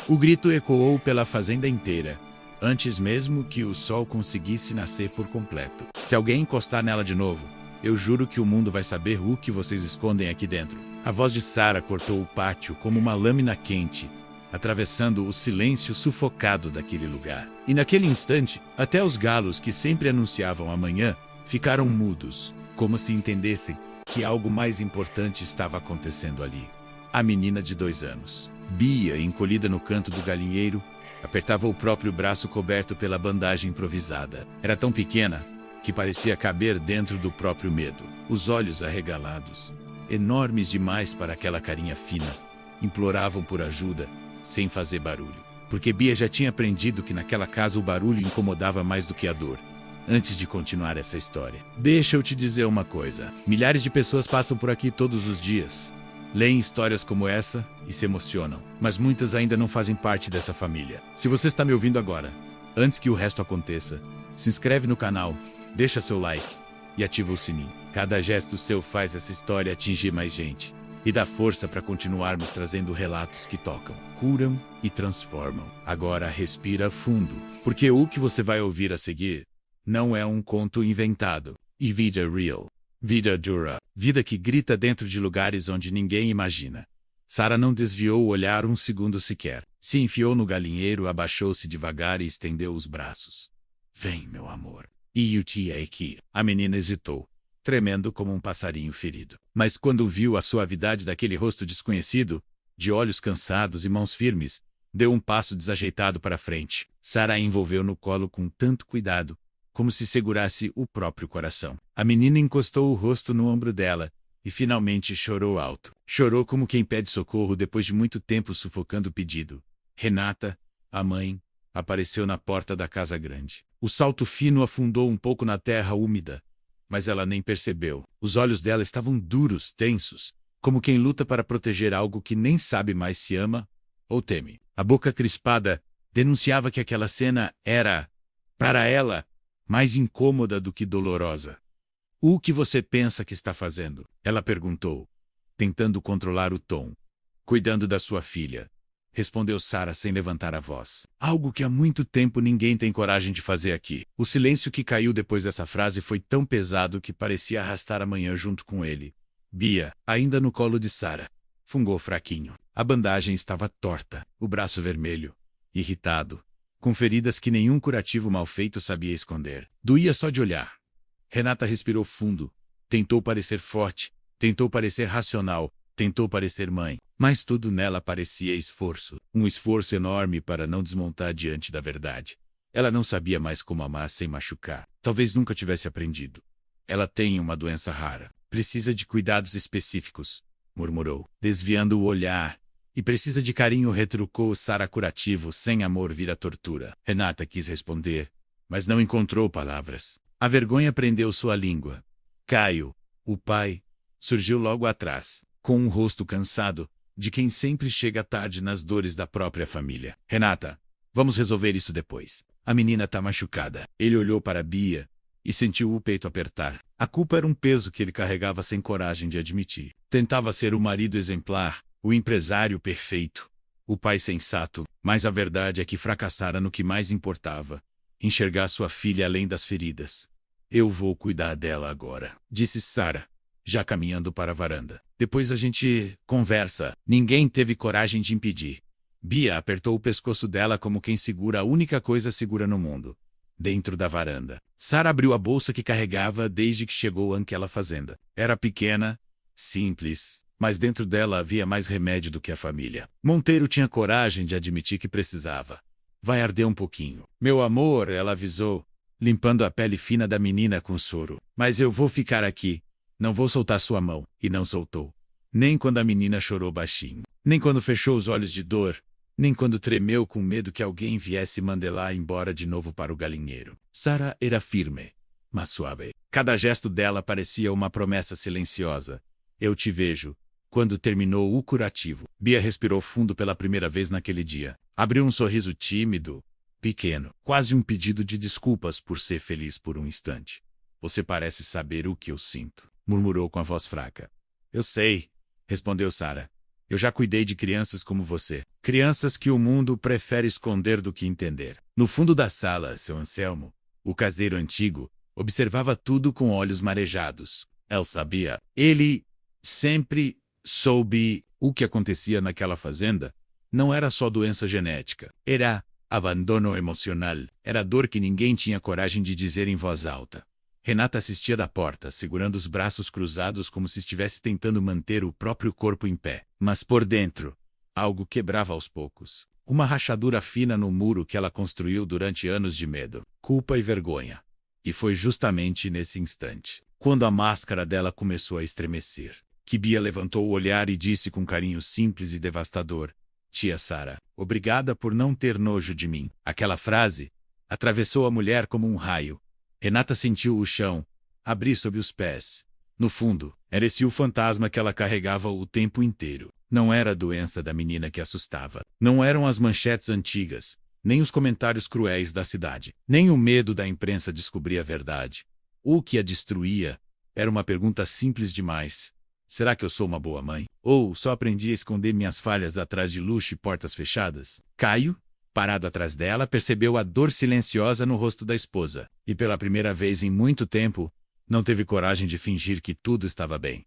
O grito ecoou pela fazenda inteira, antes mesmo que o sol conseguisse nascer por completo. Se alguém encostar nela de novo, eu juro que o mundo vai saber o que vocês escondem aqui dentro. A voz de Sarah cortou o pátio como uma lâmina quente, atravessando o silêncio sufocado daquele lugar. E naquele instante, até os galos que sempre anunciavam a manhã ficaram mudos, como se entendessem que algo mais importante estava acontecendo ali. A menina de 2 anos, Bia, encolhida no canto do galinheiro, apertava o próprio braço coberto pela bandagem improvisada. Era tão pequena que parecia caber dentro do próprio medo. Os olhos arregalados, enormes demais para aquela carinha fina, imploravam por ajuda, sem fazer barulho. Porque Bia já tinha aprendido que naquela casa o barulho incomodava mais do que a dor. Antes de continuar essa história, deixa eu te dizer uma coisa. Milhares de pessoas passam por aqui todos os dias, leem histórias como essa e se emocionam. Mas muitas ainda não fazem parte dessa família. Se você está me ouvindo agora, antes que o resto aconteça, se inscreve no canal, deixa seu like e ativa o sininho. Cada gesto seu faz essa história atingir mais gente e dá força para continuarmos trazendo relatos que tocam, curam e transformam. Agora respira fundo, porque o que você vai ouvir a seguir não é um conto inventado. E vida real. Vida dura. Vida que grita dentro de lugares onde ninguém imagina. Sarah não desviou o olhar um segundo sequer. Se enfiou no galinheiro, abaixou-se devagar e estendeu os braços. Vem, meu amor. E eu te aqui. A menina hesitou, tremendo como um passarinho ferido. Mas quando viu a suavidade daquele rosto desconhecido, de olhos cansados e mãos firmes, deu um passo desajeitado para frente. Sarah a envolveu no colo com tanto cuidado, como se segurasse o próprio coração. A menina encostou o rosto no ombro dela e finalmente chorou alto. Chorou como quem pede socorro depois de muito tempo sufocando o pedido. Renata, a mãe, apareceu na porta da casa grande. O salto fino afundou um pouco na terra úmida, mas ela nem percebeu. Os olhos dela estavam duros, tensos, como quem luta para proteger algo que nem sabe mais se ama ou teme. A boca crispada denunciava que aquela cena era, para ela, mais incômoda do que dolorosa. O que você pensa que está fazendo? Ela perguntou, tentando controlar o tom. Cuidando da sua filha, respondeu Sarah sem levantar a voz. Algo que há muito tempo ninguém tem coragem de fazer aqui. O silêncio que caiu depois dessa frase foi tão pesado que parecia arrastar a manhã junto com ele. Bia, ainda no colo de Sarah, fungou fraquinho. A bandagem estava torta, o braço vermelho, irritado, com feridas que nenhum curativo mal feito sabia esconder. Doía só de olhar. Renata respirou fundo, tentou parecer forte, tentou parecer racional, tentou parecer mãe, mas tudo nela parecia esforço. Um esforço enorme para não desmontar diante da verdade. Ela não sabia mais como amar sem machucar. Talvez nunca tivesse aprendido. Ela tem uma doença rara. Precisa de cuidados específicos, murmurou, desviando o olhar. E precisa de carinho, retrucou Sarah curativo. Sem amor vira tortura. Renata quis responder, mas não encontrou palavras. A vergonha prendeu sua língua. Caio, o pai, surgiu logo atrás, com um rosto cansado, de quem sempre chega tarde nas dores da própria família. Renata, vamos resolver isso depois. A menina tá machucada. Ele olhou para Bia e sentiu o peito apertar. A culpa era um peso que ele carregava sem coragem de admitir. Tentava ser o marido exemplar, o empresário perfeito, o pai sensato, mas a verdade é que fracassara no que mais importava: enxergar sua filha além das feridas. Eu vou cuidar dela agora, disse Sarah, já caminhando para a varanda. Depois a gente conversa. Ninguém teve coragem de impedir. Bia apertou o pescoço dela como quem segura a única coisa segura no mundo. Dentro da varanda, Sarah abriu a bolsa que carregava desde que chegou àquela fazenda. Era pequena, simples, mas dentro dela havia mais remédio do que a família. Monteiro tinha coragem de admitir que precisava. Vai arder um pouquinho. Meu amor, ela avisou, limpando a pele fina da menina com soro. Mas eu vou ficar aqui. Não vou soltar sua mão. E não soltou. Nem quando a menina chorou baixinho. Nem quando fechou os olhos de dor. Nem quando tremeu com medo que alguém viesse mandá-la embora de novo para o galinheiro. Sarah era firme, mas suave. Cada gesto dela parecia uma promessa silenciosa. Eu te vejo. Quando terminou o curativo, Bia respirou fundo pela primeira vez naquele dia. Abriu um sorriso tímido, pequeno, quase um pedido de desculpas por ser feliz por um instante. Você parece saber o que eu sinto, murmurou com a voz fraca. Eu sei, respondeu Sarah, Eu já cuidei de crianças como você. Crianças que o mundo prefere esconder do que entender. No fundo da sala, seu Anselmo, o caseiro antigo, observava tudo com olhos marejados. Ele sabia. Ele sempre soube o que acontecia naquela fazenda. Não era só doença genética. Era abandono emocional. Era dor que ninguém tinha coragem de dizer em voz alta. Renata assistia da porta, segurando os braços cruzados como se estivesse tentando manter o próprio corpo em pé. Mas por dentro, algo quebrava aos poucos. Uma rachadura fina no muro que ela construiu durante anos de medo, culpa e vergonha. E foi justamente nesse instante, quando a máscara dela começou a estremecer, que Bia levantou o olhar e disse com carinho simples e devastador: Tia Sara, obrigada por não ter nojo de mim. Aquela frase atravessou a mulher como um raio. Renata sentiu o chão abrir sob os pés. No fundo, era esse o fantasma que ela carregava o tempo inteiro. Não era a doença da menina que assustava. Não eram as manchetes antigas, nem os comentários cruéis da cidade, nem o medo da imprensa descobrir a verdade. O que a destruía era uma pergunta simples demais. Será que eu sou uma boa mãe? Ou só aprendi a esconder minhas falhas atrás de luxo e portas fechadas? Caio, parado atrás dela, percebeu a dor silenciosa no rosto da esposa, e pela primeira vez em muito tempo, não teve coragem de fingir que tudo estava bem.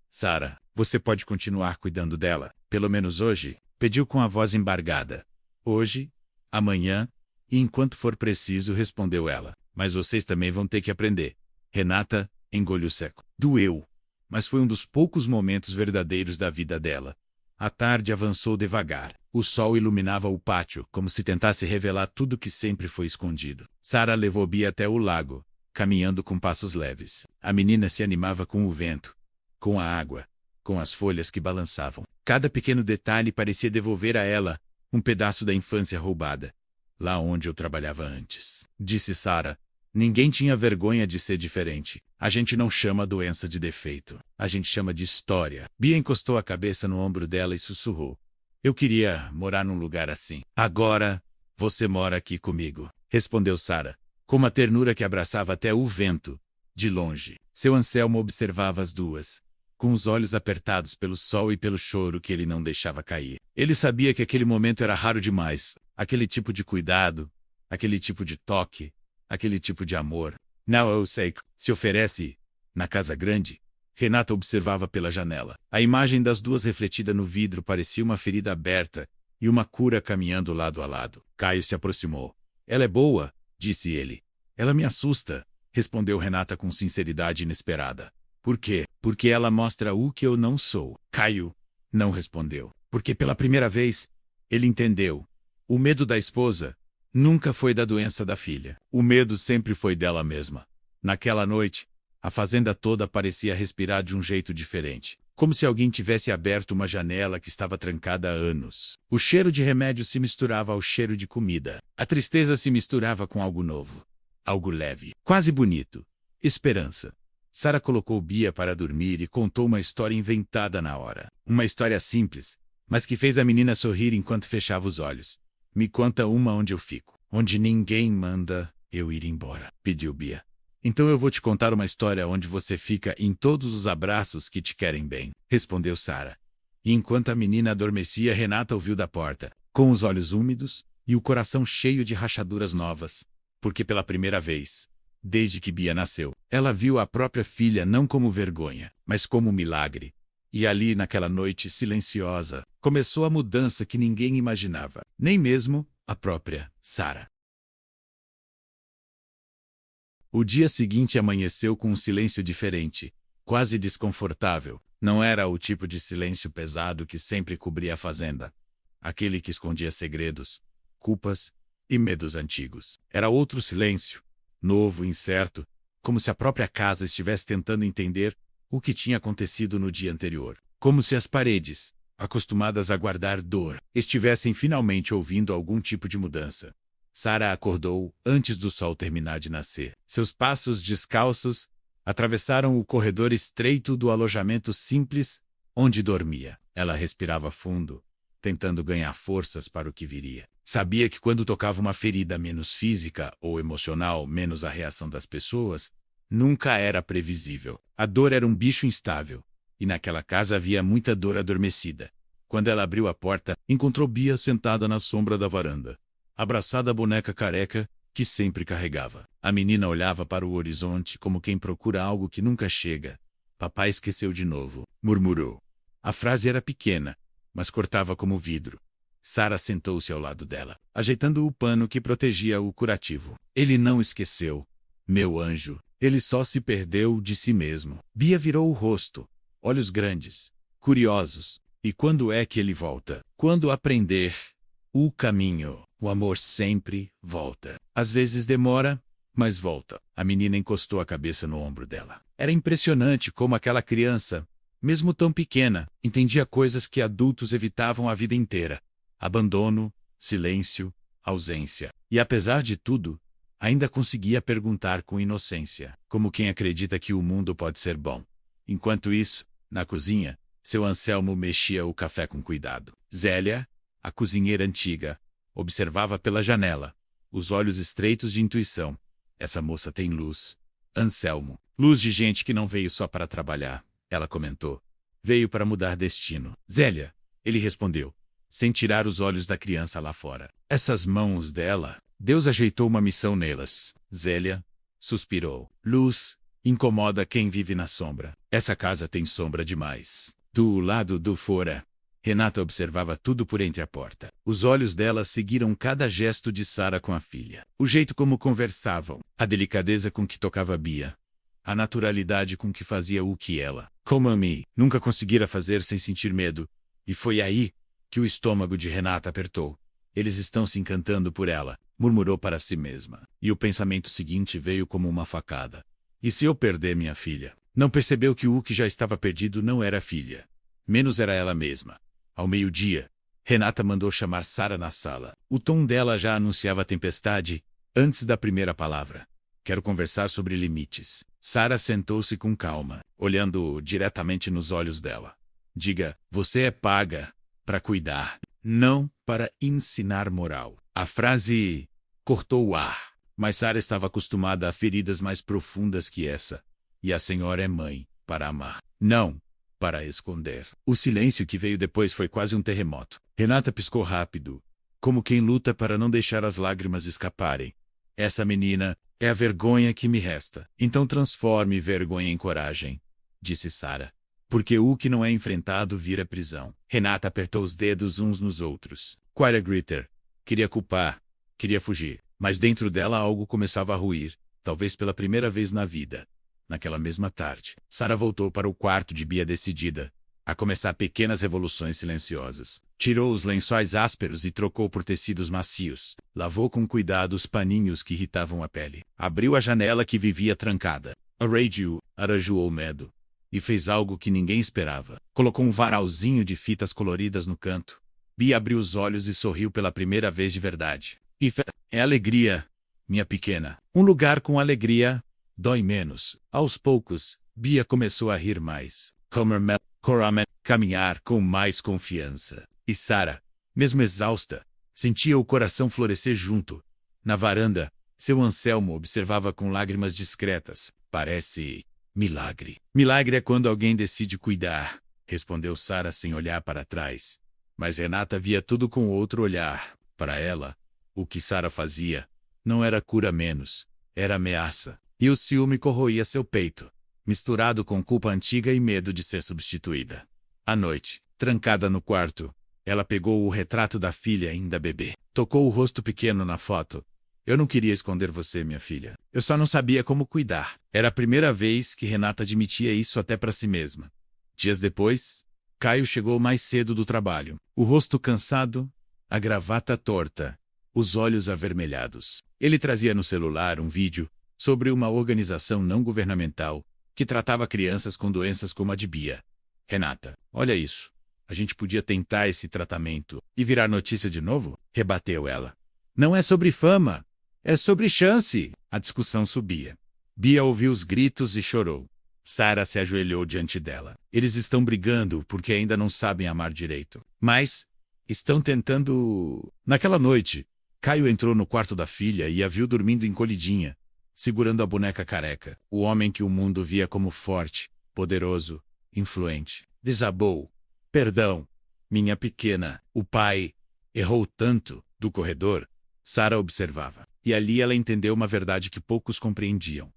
Sara, você pode continuar cuidando dela, pelo menos hoje, pediu com a voz embargada. Hoje, amanhã, e enquanto for preciso, respondeu ela. Mas vocês também vão ter que aprender. Renata engoliu seco. Doeu, mas foi um dos poucos momentos verdadeiros da vida dela. A tarde avançou devagar. O sol iluminava o pátio, como se tentasse revelar tudo que sempre foi escondido. Sara levou Bia até o lago, caminhando com passos leves. A menina se animava com o vento, com a água, com as folhas que balançavam. Cada pequeno detalhe parecia devolver a ela um pedaço da infância roubada. Lá onde eu trabalhava antes, disse Sara. Ninguém tinha vergonha de ser diferente. A gente não chama a doença de defeito. A gente chama de história. Bia encostou a cabeça no ombro dela e sussurrou. Eu queria morar num lugar assim. Agora, você mora aqui comigo, respondeu Sara, com uma ternura que abraçava até o vento, de longe. Seu Anselmo observava as duas, com os olhos apertados pelo sol e pelo choro que ele não deixava cair. Ele sabia que aquele momento era raro demais. Aquele tipo de cuidado, aquele tipo de toque, aquele tipo de amor. Não, eu sei, se oferece na casa grande. Renata observava pela janela. A imagem das duas refletida no vidro parecia uma ferida aberta e uma cura caminhando lado a lado. Caio se aproximou. Ela é boa, disse ele. Ela me assusta, respondeu Renata com sinceridade inesperada. Por quê? Porque ela mostra o que eu não sou. Caio não respondeu. Porque pela primeira vez, ele entendeu. O medo da esposa nunca foi da doença da filha. O medo sempre foi dela mesma. Naquela noite, a fazenda toda parecia respirar de um jeito diferente, como se alguém tivesse aberto uma janela que estava trancada há anos. O cheiro de remédio se misturava ao cheiro de comida. A tristeza se misturava com algo novo, algo leve, quase bonito. Esperança. Sara colocou Bia para dormir e contou uma história inventada na hora. Uma história simples, mas que fez a menina sorrir enquanto fechava os olhos. Me conta uma onde eu fico. Onde ninguém manda eu ir embora, pediu Bia. Então eu vou te contar uma história onde você fica em todos os abraços que te querem bem, respondeu Sara. E enquanto a menina adormecia, Renata ouviu da porta, com os olhos úmidos e o coração cheio de rachaduras novas, porque pela primeira vez, desde que Bia nasceu, ela viu a própria filha não como vergonha, mas como um milagre. E ali, naquela noite silenciosa, começou a mudança que ninguém imaginava, nem mesmo a própria Sara. O dia seguinte amanheceu com um silêncio diferente, quase desconfortável. Não era o tipo de silêncio pesado que sempre cobria a fazenda. Aquele que escondia segredos, culpas e medos antigos. Era outro silêncio, novo, incerto, como se a própria casa estivesse tentando entender o que tinha acontecido no dia anterior. Como se as paredes, acostumadas a guardar dor, estivessem finalmente ouvindo algum tipo de mudança. Sara acordou antes do sol terminar de nascer. Seus passos descalços atravessaram o corredor estreito do alojamento simples onde dormia. Ela respirava fundo, tentando ganhar forças para o que viria. Sabia que quando tocava uma ferida menos física ou emocional, menos a reação das pessoas, nunca era previsível. A dor era um bicho instável, e naquela casa havia muita dor adormecida, Quando ela abriu a porta, encontrou Bia sentada na sombra da varanda, abraçada à boneca careca que sempre carregava. A menina olhava para o horizonte como quem procura algo que nunca chega. Papai esqueceu de novo, murmurou. A frase era pequena, mas cortava como vidro. Sara sentou-se ao lado dela, ajeitando o pano que protegia o curativo. Ele não esqueceu, meu anjo. Ele só se perdeu de si mesmo. Bia virou o rosto, olhos grandes, curiosos. E quando é que ele volta? Quando aprender o caminho. O amor sempre volta. Às vezes demora, mas volta. A menina encostou a cabeça no ombro dela. Era impressionante como aquela criança, mesmo tão pequena, entendia coisas que adultos evitavam a vida inteira. Abandono, silêncio, ausência. E apesar de tudo, ainda conseguia perguntar com inocência, como quem acredita que o mundo pode ser bom. Enquanto isso, na cozinha, seu Anselmo mexia o café com cuidado. Zélia, a cozinheira antiga, observava pela janela, os olhos estreitos de intuição. Essa moça tem luz. Anselmo, luz de gente que não veio só para trabalhar, ela comentou. Veio para mudar destino. Zélia, ele respondeu, sem tirar os olhos da criança lá fora. Essas mãos dela, Deus ajeitou uma missão nelas. Zélia suspirou. Luz incomoda quem vive na sombra. Essa casa tem sombra demais. Do lado do fora, Renata observava tudo por entre a porta. Os olhos dela seguiram cada gesto de Sara com a filha. O jeito como conversavam, a delicadeza com que tocava Bia, a naturalidade com que fazia o que ela, como Ami, nunca conseguira fazer sem sentir medo. E foi aí que o estômago de Renata apertou. Eles estão se encantando por ela, murmurou para si mesma. E o pensamento seguinte veio como uma facada. E se eu perder minha filha? Não percebeu que o que já estava perdido não era a filha. Menos era ela mesma. Ao meio-dia, Renata mandou chamar Sara na sala. O tom dela já anunciava a tempestade, antes da primeira palavra. Quero conversar sobre limites. Sara sentou-se com calma, olhando diretamente nos olhos dela. Diga, você é paga para cuidar, não para ensinar moral. A frase cortou o ar, mas Sara estava acostumada a feridas mais profundas que essa. E a senhora é mãe, para amar, não para esconder. O silêncio que veio depois foi quase um terremoto. Renata piscou rápido, como quem luta para não deixar as lágrimas escaparem. Essa menina é a vergonha que me resta. Então transforme vergonha em coragem, disse Sara. Porque o que não é enfrentado vira prisão. Renata apertou os dedos uns nos outros. Quara Gritter. Queria culpar, queria fugir. Mas dentro dela algo começava a ruir, talvez pela primeira vez na vida. Naquela mesma tarde, Sara voltou para o quarto de Bia decidida a começar pequenas revoluções silenciosas. Tirou os lençóis ásperos e trocou por tecidos macios. Lavou com cuidado os paninhos que irritavam a pele. Abriu a janela que vivia trancada. A radio arranjou o medo. E fez algo que ninguém esperava. Colocou um varalzinho de fitas coloridas no canto. Bia abriu os olhos e sorriu pela primeira vez de verdade. É alegria, minha pequena. Um lugar com alegria dói menos. Aos poucos, Bia começou a rir mais. Caminhar com mais confiança. E Sara, mesmo exausta, sentia o coração florescer junto. Na varanda, seu Anselmo observava com lágrimas discretas. Parece milagre. Milagre é quando alguém decide cuidar, respondeu Sara sem olhar para trás. Mas Renata via tudo com outro olhar. Para ela, o que Sara fazia não era cura menos, era ameaça. E o ciúme corroía seu peito, misturado com culpa antiga e medo de ser substituída. À noite, trancada no quarto, ela pegou o retrato da filha ainda bebê. Tocou o rosto pequeno na foto. Eu não queria esconder você, minha filha. Eu só não sabia como cuidar. Era a primeira vez que Renata admitia isso até para si mesma. Dias depois, Caio chegou mais cedo do trabalho. O rosto cansado, a gravata torta, os olhos avermelhados. Ele trazia no celular um vídeo sobre uma organização não governamental que tratava crianças com doenças como a de Bia. Renata, olha isso. A gente podia tentar esse tratamento e virar notícia de novo? Rebateu ela. Não é sobre fama, é sobre chance. A discussão subia. Bia ouviu os gritos e chorou. Sara se ajoelhou diante dela. Eles estão brigando porque ainda não sabem amar direito. Mas estão tentando... Naquela noite, Caio entrou no quarto da filha e a viu dormindo encolhidinha, segurando a boneca careca. O homem que o mundo via como forte, poderoso, influente. Desabou. Perdão. Minha pequena, o pai errou tanto. Do corredor, Sara observava. E ali ela entendeu uma verdade que poucos compreendiam.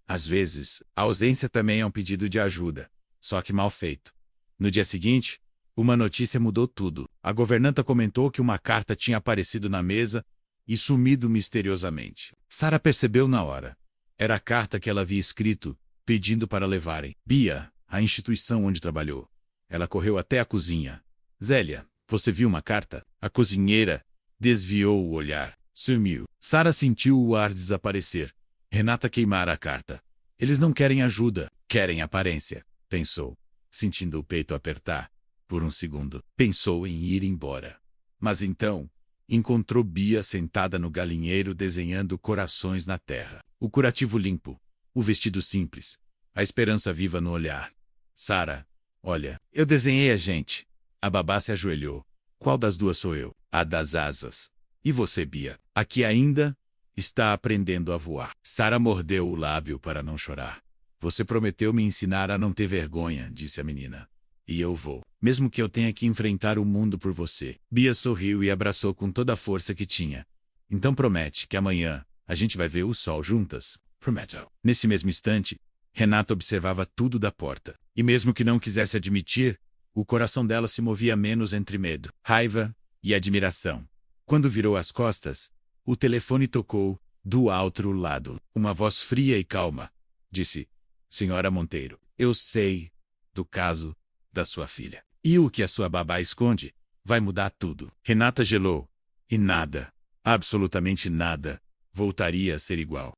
Às vezes, a ausência também é um pedido de ajuda, só que mal feito. No dia seguinte, uma notícia mudou tudo. A governanta comentou que uma carta tinha aparecido na mesa e sumido misteriosamente. Sara percebeu na hora. Era a carta que ela havia escrito, pedindo para levarem Bia à instituição onde trabalhou. Ela correu até a cozinha. Zélia, você viu uma carta? A cozinheira desviou o olhar. Sumiu. Sara sentiu o ar desaparecer. Renata queimara a carta. Eles não querem ajuda, querem aparência, pensou, sentindo o peito apertar. Por um segundo, pensou em ir embora. Mas então, encontrou Bia sentada no galinheiro desenhando corações na terra. O curativo limpo, o vestido simples, a esperança viva no olhar. Sara, olha, eu desenhei a gente. A babá se ajoelhou. Qual das duas sou eu? A das asas. E você, Bia? Aqui ainda? Está aprendendo a voar. Sara mordeu o lábio para não chorar. Você prometeu me ensinar a não ter vergonha, disse a menina. E eu vou. Mesmo que eu tenha que enfrentar o mundo por você. Bia sorriu e abraçou com toda a força que tinha. Então promete que amanhã a gente vai ver o sol juntas. Prometo. Nesse mesmo instante, Renata observava tudo da porta. E mesmo que não quisesse admitir, o coração dela se movia menos entre medo, raiva e admiração. Quando virou as costas, o telefone tocou, do outro lado. Uma voz fria e calma disse: Senhora Monteiro, eu sei do caso da sua filha. E o que a sua babá esconde vai mudar tudo. Renata gelou. E nada, absolutamente nada, voltaria a ser igual.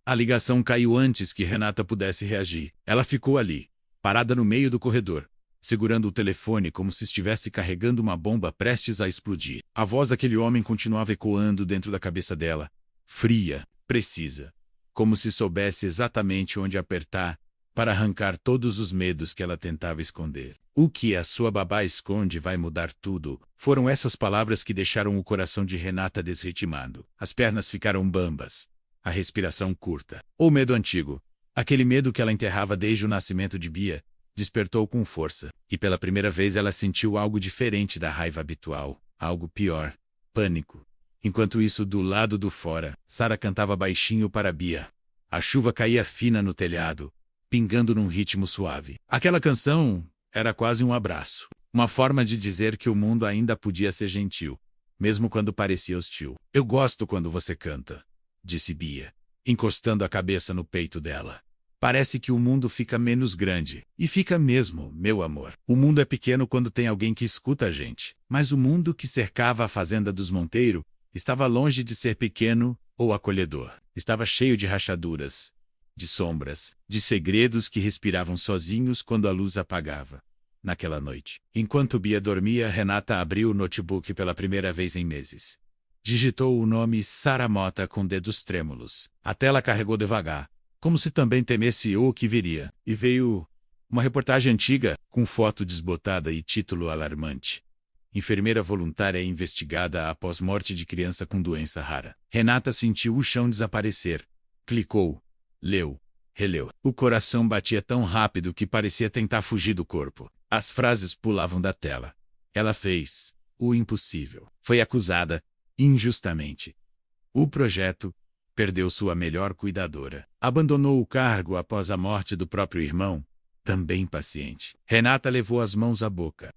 A ligação caiu antes que Renata pudesse reagir. Ela ficou ali, parada no meio do corredor, segurando o telefone como se estivesse carregando uma bomba prestes a explodir. A voz daquele homem continuava ecoando dentro da cabeça dela, fria, precisa, como se soubesse exatamente onde apertar para arrancar todos os medos que ela tentava esconder. O que a sua babá esconde vai mudar tudo. Foram essas palavras que deixaram o coração de Renata desritimado. As pernas ficaram bambas, a respiração curta. O medo antigo, aquele medo que ela enterrava desde o nascimento de Bia, despertou com força, e pela primeira vez ela sentiu algo diferente da raiva habitual, algo pior, pânico. Enquanto isso, do lado do fora, Sara cantava baixinho para Bia. A chuva caía fina no telhado, pingando num ritmo suave. Aquela canção era quase um abraço, uma forma de dizer que o mundo ainda podia ser gentil, mesmo quando parecia hostil. Eu gosto quando você canta, disse Bia, encostando a cabeça no peito dela. Parece que o mundo fica menos grande. E fica mesmo, meu amor. O mundo é pequeno quando tem alguém que escuta a gente. Mas o mundo que cercava a fazenda dos Monteiro estava longe de ser pequeno ou acolhedor. Estava cheio de rachaduras, de sombras, de segredos que respiravam sozinhos quando a luz apagava. Naquela noite, enquanto Bia dormia, Renata abriu o notebook pela primeira vez em meses. Digitou o nome Sara Mota com dedos trêmulos. A tela carregou devagar, como se também temesse o que viria. E veio uma reportagem antiga, com foto desbotada e título alarmante. Enfermeira voluntária é investigada após morte de criança com doença rara. Renata sentiu o chão desaparecer. Clicou. Leu. Releu. O coração batia tão rápido que parecia tentar fugir do corpo. As frases pulavam da tela. Ela fez o impossível. Foi acusada, injustamente. O projeto perdeu sua melhor cuidadora. Abandonou o cargo após a morte do próprio irmão, também paciente. Renata levou as mãos à boca.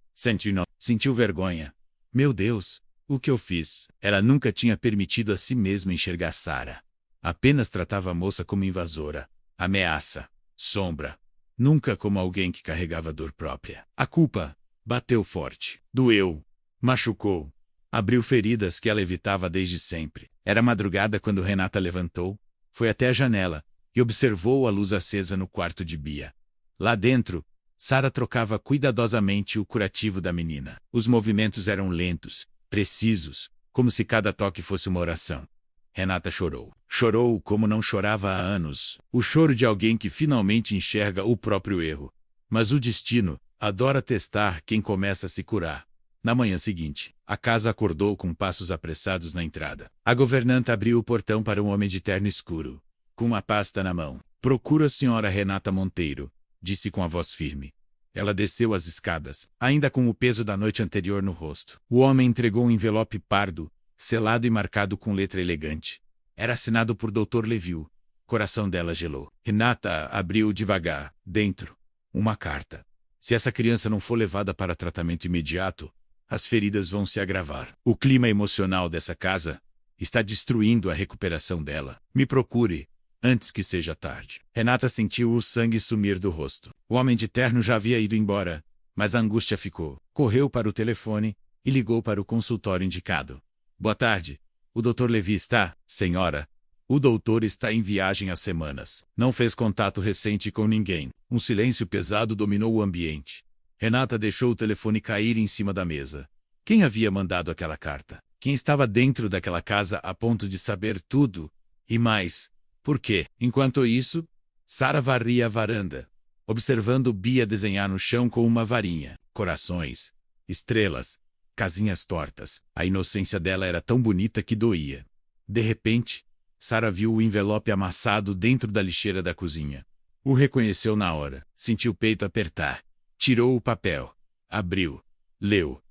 Sentiu vergonha. Meu Deus, o que eu fiz? Ela nunca tinha permitido a si mesma enxergar Sara. Apenas tratava a moça como invasora, ameaça, sombra. Nunca como alguém que carregava dor própria. A culpa bateu forte. Doeu. Machucou. Abriu feridas que ela evitava desde sempre. Era madrugada quando Renata levantou, foi até a janela e observou a luz acesa no quarto de Bia. Lá dentro, Sara trocava cuidadosamente o curativo da menina. Os movimentos eram lentos, precisos, como se cada toque fosse uma oração. Renata chorou. Chorou como não chorava há anos. O choro de alguém que finalmente enxerga o próprio erro. Mas o destino adora testar quem começa a se curar. Na manhã seguinte, a casa acordou com passos apressados na entrada. A governanta abriu o portão para um homem de terno escuro, com uma pasta na mão. Procura a senhora Renata Monteiro, disse com a voz firme. Ela desceu as escadas, ainda com o peso da noite anterior no rosto. O homem entregou um envelope pardo, selado e marcado com letra elegante. Era assinado por Dr. Leville. Coração dela gelou. Renata abriu devagar. Dentro, uma carta. Se essa criança não for levada para tratamento imediato, as feridas vão se agravar. O clima emocional dessa casa está destruindo a recuperação dela. Me procure antes que seja tarde. Renata sentiu o sangue sumir do rosto. O homem de terno já havia ido embora, mas a angústia ficou. Correu para o telefone e ligou para o consultório indicado. Boa tarde. O Dr. Levy está, senhora? O doutor está em viagem há semanas. Não fez contato recente com ninguém. Um silêncio pesado dominou o ambiente. Renata deixou o telefone cair em cima da mesa. Quem havia mandado aquela carta? Quem estava dentro daquela casa a ponto de saber tudo? E mais, por quê? Enquanto isso, Sara varria a varanda, observando Bia desenhar no chão com uma varinha. Corações, estrelas, casinhas tortas. A inocência dela era tão bonita que doía. De repente, Sara viu o envelope amassado dentro da lixeira da cozinha. O reconheceu na hora. Sentiu o peito apertar. Tirou o papel. Abriu. Leu.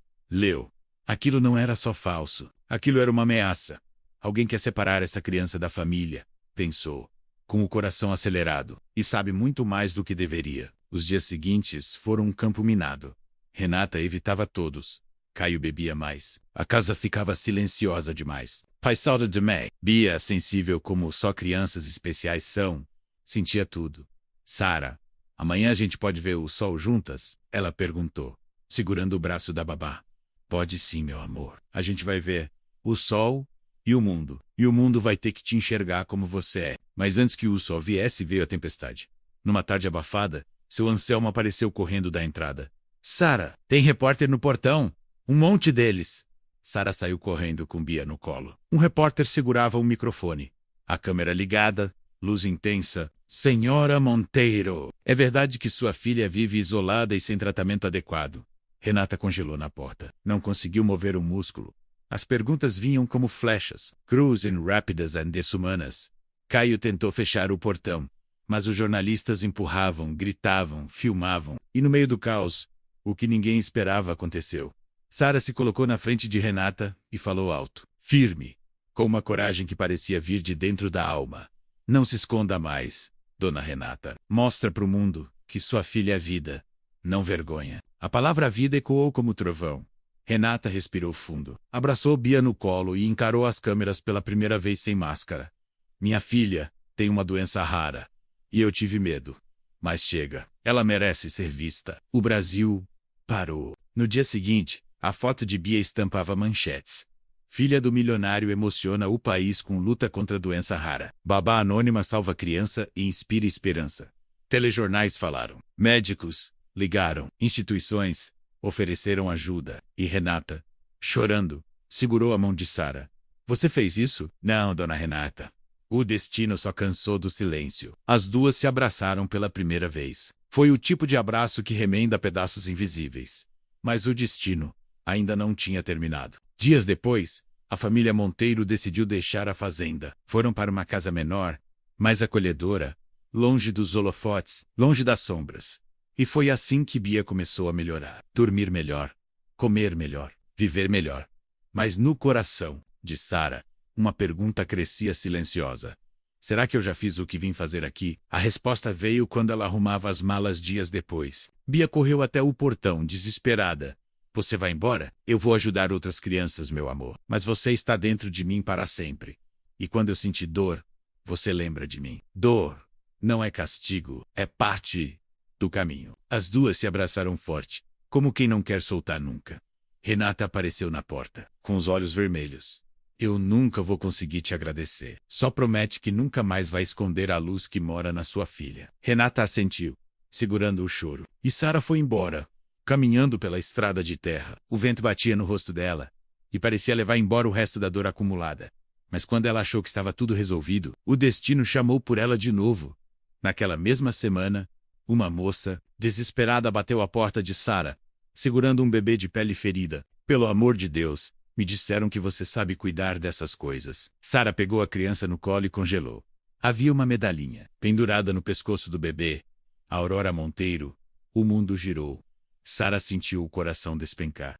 Aquilo não era só falso. Aquilo era uma ameaça. Alguém quer separar essa criança da família, pensou, com o coração acelerado. E sabe muito mais do que deveria. Os dias seguintes foram um campo minado. Renata evitava todos. Caio bebia mais. A casa ficava silenciosa demais. Faz saudade de mim. Bia, sensível como só crianças especiais são, sentia tudo. Sara, amanhã a gente pode ver o sol juntas? Ela perguntou, segurando o braço da babá. Pode sim, meu amor. A gente vai ver o sol e o mundo. E o mundo vai ter que te enxergar como você é. Mas antes que o sol viesse, veio a tempestade. Numa tarde abafada, seu Anselmo apareceu correndo da entrada. Sara, tem repórter no portão. Um monte deles. Sara saiu correndo com Bia no colo. Um repórter segurava um microfone. A câmera ligada, luz intensa. Senhora Monteiro, é verdade que sua filha vive isolada e sem tratamento adequado? Renata congelou na porta. Não conseguiu mover um músculo. As perguntas vinham como flechas, cruz e rápidas e desumanas. Caio tentou fechar o portão, mas os jornalistas empurravam, gritavam, filmavam. E no meio do caos, o que ninguém esperava aconteceu. Sara se colocou na frente de Renata e falou alto, firme, com uma coragem que parecia vir de dentro da alma. Não se esconda mais, dona Renata. Mostra para o mundo que sua filha é vida, não vergonha. A palavra vida ecoou como trovão. Renata respirou fundo, abraçou Bia no colo e encarou as câmeras pela primeira vez sem máscara. Minha filha tem uma doença rara. E eu tive medo. Mas chega, ela merece ser vista. O Brasil parou. No dia seguinte, a foto de Bia estampava manchetes. Filha do milionário emociona o país com luta contra a doença rara. Babá anônima salva criança e inspira esperança. Telejornais falaram. Médicos ligaram. Instituições ofereceram ajuda. E Renata, chorando, segurou a mão de Sara. Você fez isso? Não, dona Renata. O destino só cansou do silêncio. As duas se abraçaram pela primeira vez. Foi o tipo de abraço que remenda pedaços invisíveis. Mas o destino ainda não tinha terminado. Dias depois, a família Monteiro decidiu deixar a fazenda. Foram para uma casa menor, mais acolhedora, longe dos holofotes, longe das sombras. E foi assim que Bia começou a melhorar. Dormir melhor, comer melhor, viver melhor. Mas no coração de Sara, uma pergunta crescia silenciosa. Será que eu já fiz o que vim fazer aqui? A resposta veio quando ela arrumava as malas dias depois. Bia correu até o portão, desesperada. Você vai embora? Eu vou ajudar outras crianças, meu amor. Mas você está dentro de mim para sempre. E quando eu sentir dor, você lembra de mim. Dor não é castigo, é parte do caminho. As duas se abraçaram forte, como quem não quer soltar nunca. Renata apareceu na porta, com os olhos vermelhos. Eu nunca vou conseguir te agradecer. Só promete que nunca mais vai esconder a luz que mora na sua filha. Renata assentiu, segurando o choro. E Sara foi embora, caminhando pela estrada de terra. O vento batia no rosto dela e parecia levar embora o resto da dor acumulada. Mas quando ela achou que estava tudo resolvido, o destino chamou por ela de novo. Naquela mesma semana, uma moça, desesperada, bateu à porta de Sara, segurando um bebê de pele ferida. Pelo amor de Deus, me disseram que você sabe cuidar dessas coisas. Sara pegou a criança no colo e congelou. Havia uma medalhinha pendurada no pescoço do bebê. Aurora Monteiro, O mundo girou. Sara sentiu o coração despencar.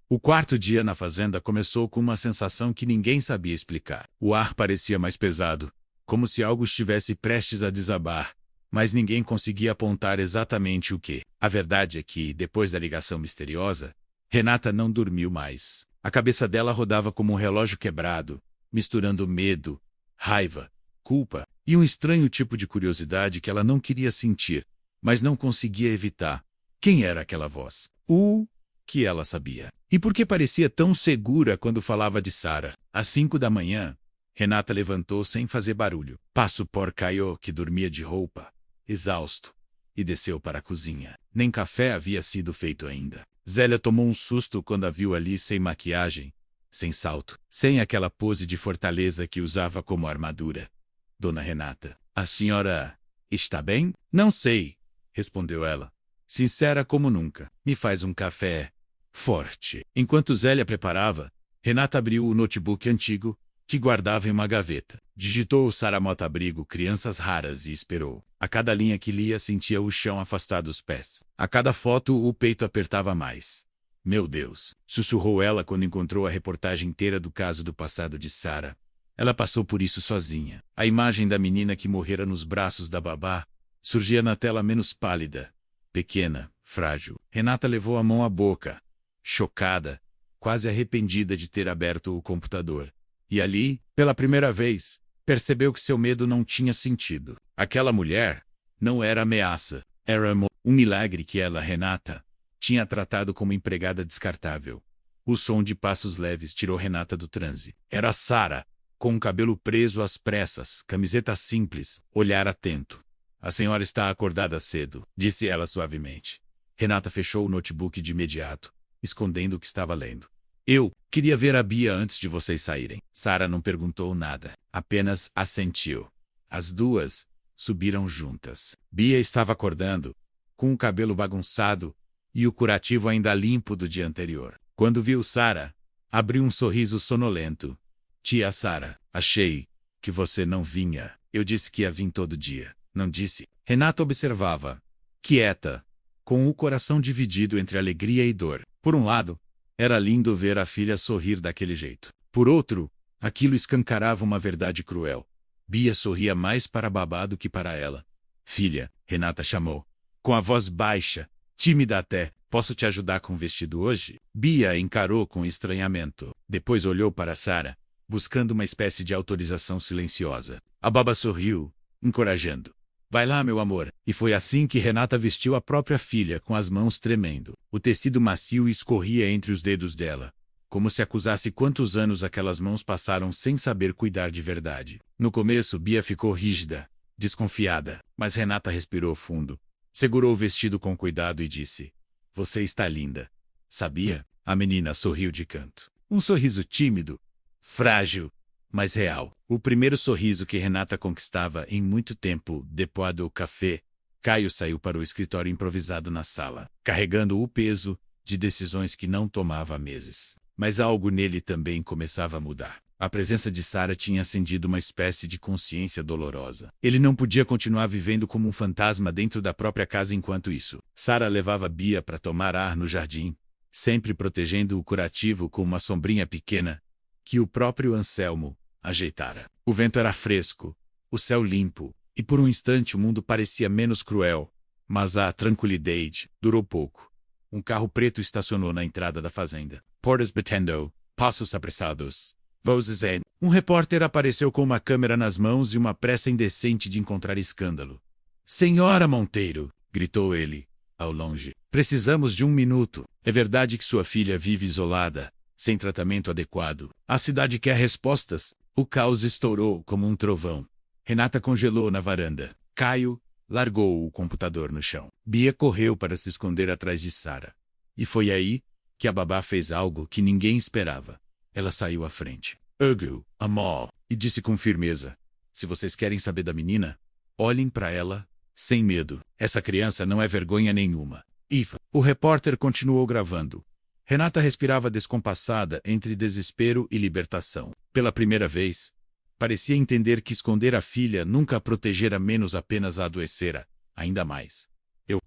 O quarto dia na fazenda começou com uma sensação que ninguém sabia explicar. O ar parecia mais pesado, como se algo estivesse prestes a desabar, mas ninguém conseguia apontar exatamente o que. A verdade é que, depois da ligação misteriosa, Renata não dormiu mais. A cabeça dela rodava como um relógio quebrado, misturando medo, raiva, culpa e um estranho tipo de curiosidade que ela não queria sentir, mas não conseguia evitar. Quem era aquela voz? O que ela sabia? E por que parecia tão segura quando falava de Sara? Às 5 da manhã, Renata levantou sem fazer barulho. Passou por Caio, que dormia de roupa, exausto, e desceu para a cozinha. Nem café havia sido feito ainda. Zélia tomou um susto quando a viu ali sem maquiagem, sem salto, sem aquela pose de fortaleza que usava como armadura. Dona Renata, a senhora está bem? Não sei, respondeu ela, sincera como nunca. Me faz um café forte. Enquanto Zélia preparava, Renata abriu o notebook antigo que guardava em uma gaveta. Digitou o Saramota Abrigo Crianças Raras e esperou. A cada linha que lia sentia o chão afastar dos pés. A cada foto o peito apertava mais. Meu Deus, sussurrou ela quando encontrou a reportagem inteira do caso do passado de Sara. Ela passou por isso sozinha. A imagem da menina que morrera nos braços da babá surgia na tela menos pálida, pequena, frágil. Renata levou a mão à boca, chocada, quase arrependida de ter aberto o computador. E ali, pela primeira vez, percebeu que seu medo não tinha sentido. Aquela mulher não era ameaça, era um milagre que ela, Renata, tinha tratado como empregada descartável. O som de passos leves tirou Renata do transe. Era Sara, com o cabelo preso às pressas, camiseta simples, olhar atento. A senhora está acordada cedo, disse ela suavemente. Renata fechou o notebook de imediato, escondendo o que estava lendo. Eu queria ver a Bia antes de vocês saírem. Sara não perguntou nada, apenas assentiu. As duas subiram juntas. Bia estava acordando, com o cabelo bagunçado e o curativo ainda limpo do dia anterior. Quando viu Sara, abriu um sorriso sonolento. Tia Sara, achei que você não vinha. Eu disse que ia vir todo dia. Não disse? Renata observava, quieta, com o coração dividido entre alegria e dor. Por um lado, era lindo ver a filha sorrir daquele jeito. Por outro, aquilo escancarava uma verdade cruel. Bia sorria mais para babá do que para ela. Filha, Renata chamou, com a voz baixa, tímida até. Posso te ajudar com o vestido hoje? Bia encarou com estranhamento. Depois olhou para Sara, buscando uma espécie de autorização silenciosa. A baba sorriu, encorajando. Vai lá, meu amor. E foi assim que Renata vestiu a própria filha, com as mãos tremendo. O tecido macio escorria entre os dedos dela, como se acusasse quantos anos aquelas mãos passaram sem saber cuidar de verdade. No começo, Bia ficou rígida, desconfiada, mas Renata respirou fundo, segurou o vestido com cuidado e disse: Você está linda. Sabia? A menina sorriu de canto. Um sorriso tímido, frágil, mas real. O primeiro sorriso que Renata conquistava em muito tempo. Depois do café, Caio saiu para o escritório improvisado na sala, carregando o peso de decisões que não tomava há meses. Mas algo nele também começava a mudar. A presença de Sara tinha acendido uma espécie de consciência dolorosa. Ele não podia continuar vivendo como um fantasma dentro da própria casa enquanto isso. Sara levava Bia para tomar ar no jardim, sempre protegendo o curativo com uma sombrinha pequena que o próprio Anselmo ajeitara. O vento era fresco, o céu limpo, e por um instante o mundo parecia menos cruel. Mas a tranquilidade durou pouco. Um carro preto estacionou na entrada da fazenda. Portas batendo, passos apressados, vozes em. Um repórter apareceu com uma câmera nas mãos e uma pressa indecente de encontrar escândalo. Senhora Monteiro, gritou ele, ao longe. Precisamos de 1 minuto. É verdade que sua filha vive isolada, sem tratamento adequado. A cidade quer respostas. O caos estourou como um trovão. Renata congelou na varanda. Caio largou o computador no chão. Bia correu para se esconder atrás de Sara. E foi aí que a babá fez algo que ninguém esperava. Ela saiu à frente. Hugo, amor, e disse com firmeza: Se vocês querem saber da menina, olhem para ela, sem medo. Essa criança não é vergonha nenhuma. Ifa. O repórter continuou gravando. Renata respirava descompassada entre desespero e libertação. Pela primeira vez, parecia entender que esconder a filha nunca a protegera menos, apenas a adoecera, ainda mais.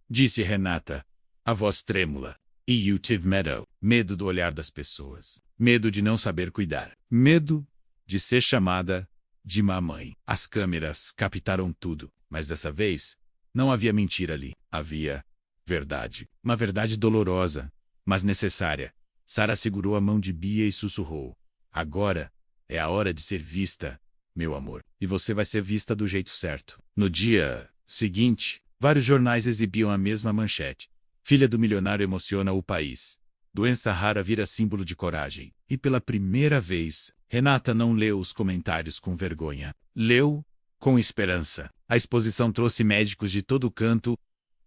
Disse Renata, a voz trêmula. E eu tive medo. Medo do olhar das pessoas. Medo de não saber cuidar. Medo de ser chamada de mamãe. As câmeras captaram tudo, mas dessa vez não havia mentira ali. Havia verdade. Uma verdade dolorosa, mas necessária. Sara segurou a mão de Bia e sussurrou. Agora é a hora de ser vista, meu amor. E você vai ser vista do jeito certo. No dia seguinte, vários jornais exibiam a mesma manchete. Filha do milionário emociona o país. Doença rara vira símbolo de coragem. E pela primeira vez, Renata não leu os comentários com vergonha. Leu com esperança. A exposição trouxe médicos de todo canto,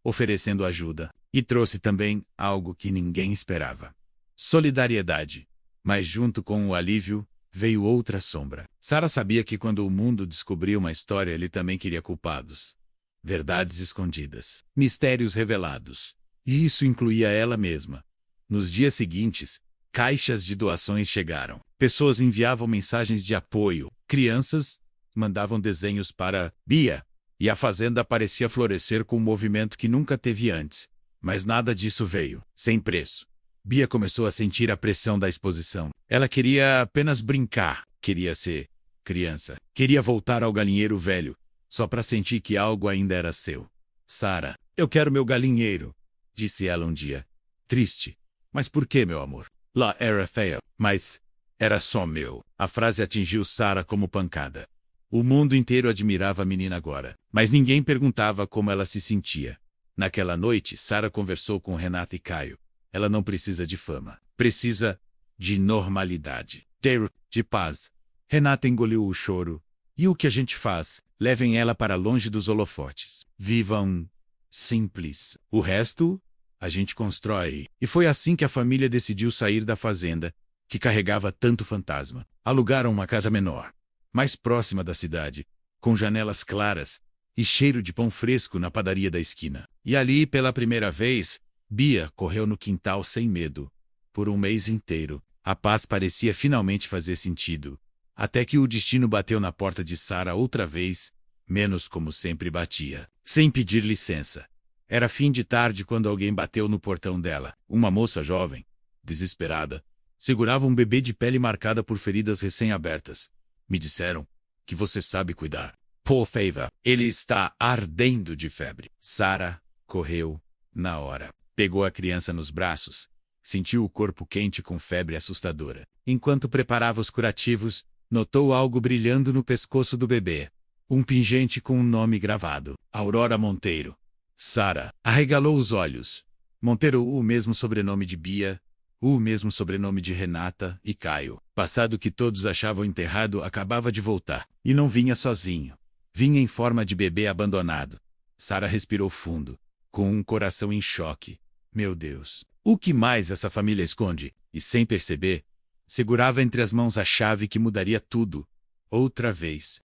oferecendo ajuda. E trouxe também algo que ninguém esperava. Solidariedade. Mas junto com o alívio, veio outra sombra. Sara sabia que quando o mundo descobriu uma história, ele também queria culpados. Verdades escondidas. Mistérios revelados. E isso incluía ela mesma. Nos dias seguintes, caixas de doações chegaram. Pessoas enviavam mensagens de apoio. Crianças mandavam desenhos para Bia. E a fazenda parecia florescer com um movimento que nunca teve antes. Mas nada disso veio, sem preço. Bia começou a sentir a pressão da exposição. Ela queria apenas brincar. Queria ser criança. Queria voltar ao galinheiro velho, só para sentir que algo ainda era seu. Sara, eu quero meu galinheiro, disse ela um dia. Triste. Mas por que, meu amor? Lá era feia, mas era só meu. A frase atingiu Sara como pancada. O mundo inteiro admirava a menina agora, mas ninguém perguntava como ela se sentia. Naquela noite, Sara conversou com Renata e Caio. Ela não precisa de fama. Precisa de normalidade. De paz. Renata engoliu o choro. E o que a gente faz? Levem ela para longe dos holofotes. Vivam simples. O resto, a gente constrói. E foi assim que a família decidiu sair da fazenda, que carregava tanto fantasma. Alugaram uma casa menor, mais próxima da cidade, com janelas claras e cheiro de pão fresco na padaria da esquina. E ali, pela primeira vez, Bia correu no quintal sem medo. Por um mês inteiro, a paz parecia finalmente fazer sentido. Até que o destino bateu na porta de Sara outra vez, menos como sempre batia. Sem pedir licença. Era fim de tarde quando alguém bateu no portão dela. Uma moça jovem, desesperada, segurava um bebê de pele marcada por feridas recém-abertas. Me disseram que você sabe cuidar. Por favor, ele está ardendo de febre. Sara correu na hora. Pegou a criança nos braços. Sentiu o corpo quente com febre assustadora. Enquanto preparava os curativos, notou algo brilhando no pescoço do bebê. Um pingente com um nome gravado. Aurora Monteiro. Sara arregalou os olhos. Monteiro, o mesmo sobrenome de Bia, o mesmo sobrenome de Renata e Caio. Passado que todos achavam enterrado, acabava de voltar. E não vinha sozinho. Vinha em forma de bebê abandonado. Sara respirou fundo, com um coração em choque. Meu Deus, o que mais essa família esconde? E sem perceber, segurava entre as mãos a chave que mudaria tudo, outra vez.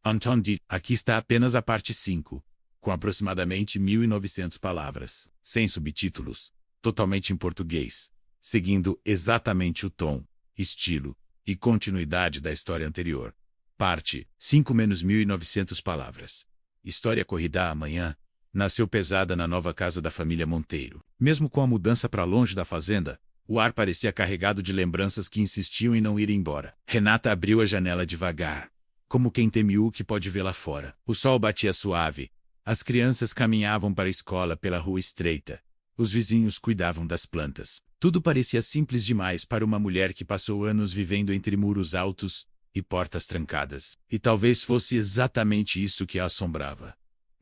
Entendi. Aqui está apenas a parte 5, com aproximadamente 1.900 palavras, sem subtítulos, totalmente em português, seguindo exatamente o tom, estilo e continuidade da história anterior. Parte 5 menos 1.900 palavras. História corrida amanhã. Nasceu pesada na nova casa da família Monteiro. Mesmo com a mudança para longe da fazenda, o ar parecia carregado de lembranças que insistiam em não ir embora. Renata abriu a janela devagar, como quem teme o que pode ver lá fora. O sol batia suave. As crianças caminhavam para a escola pela rua estreita. Os vizinhos cuidavam das plantas. Tudo parecia simples demais para uma mulher que passou anos vivendo entre muros altos e portas trancadas. E talvez fosse exatamente isso que a assombrava.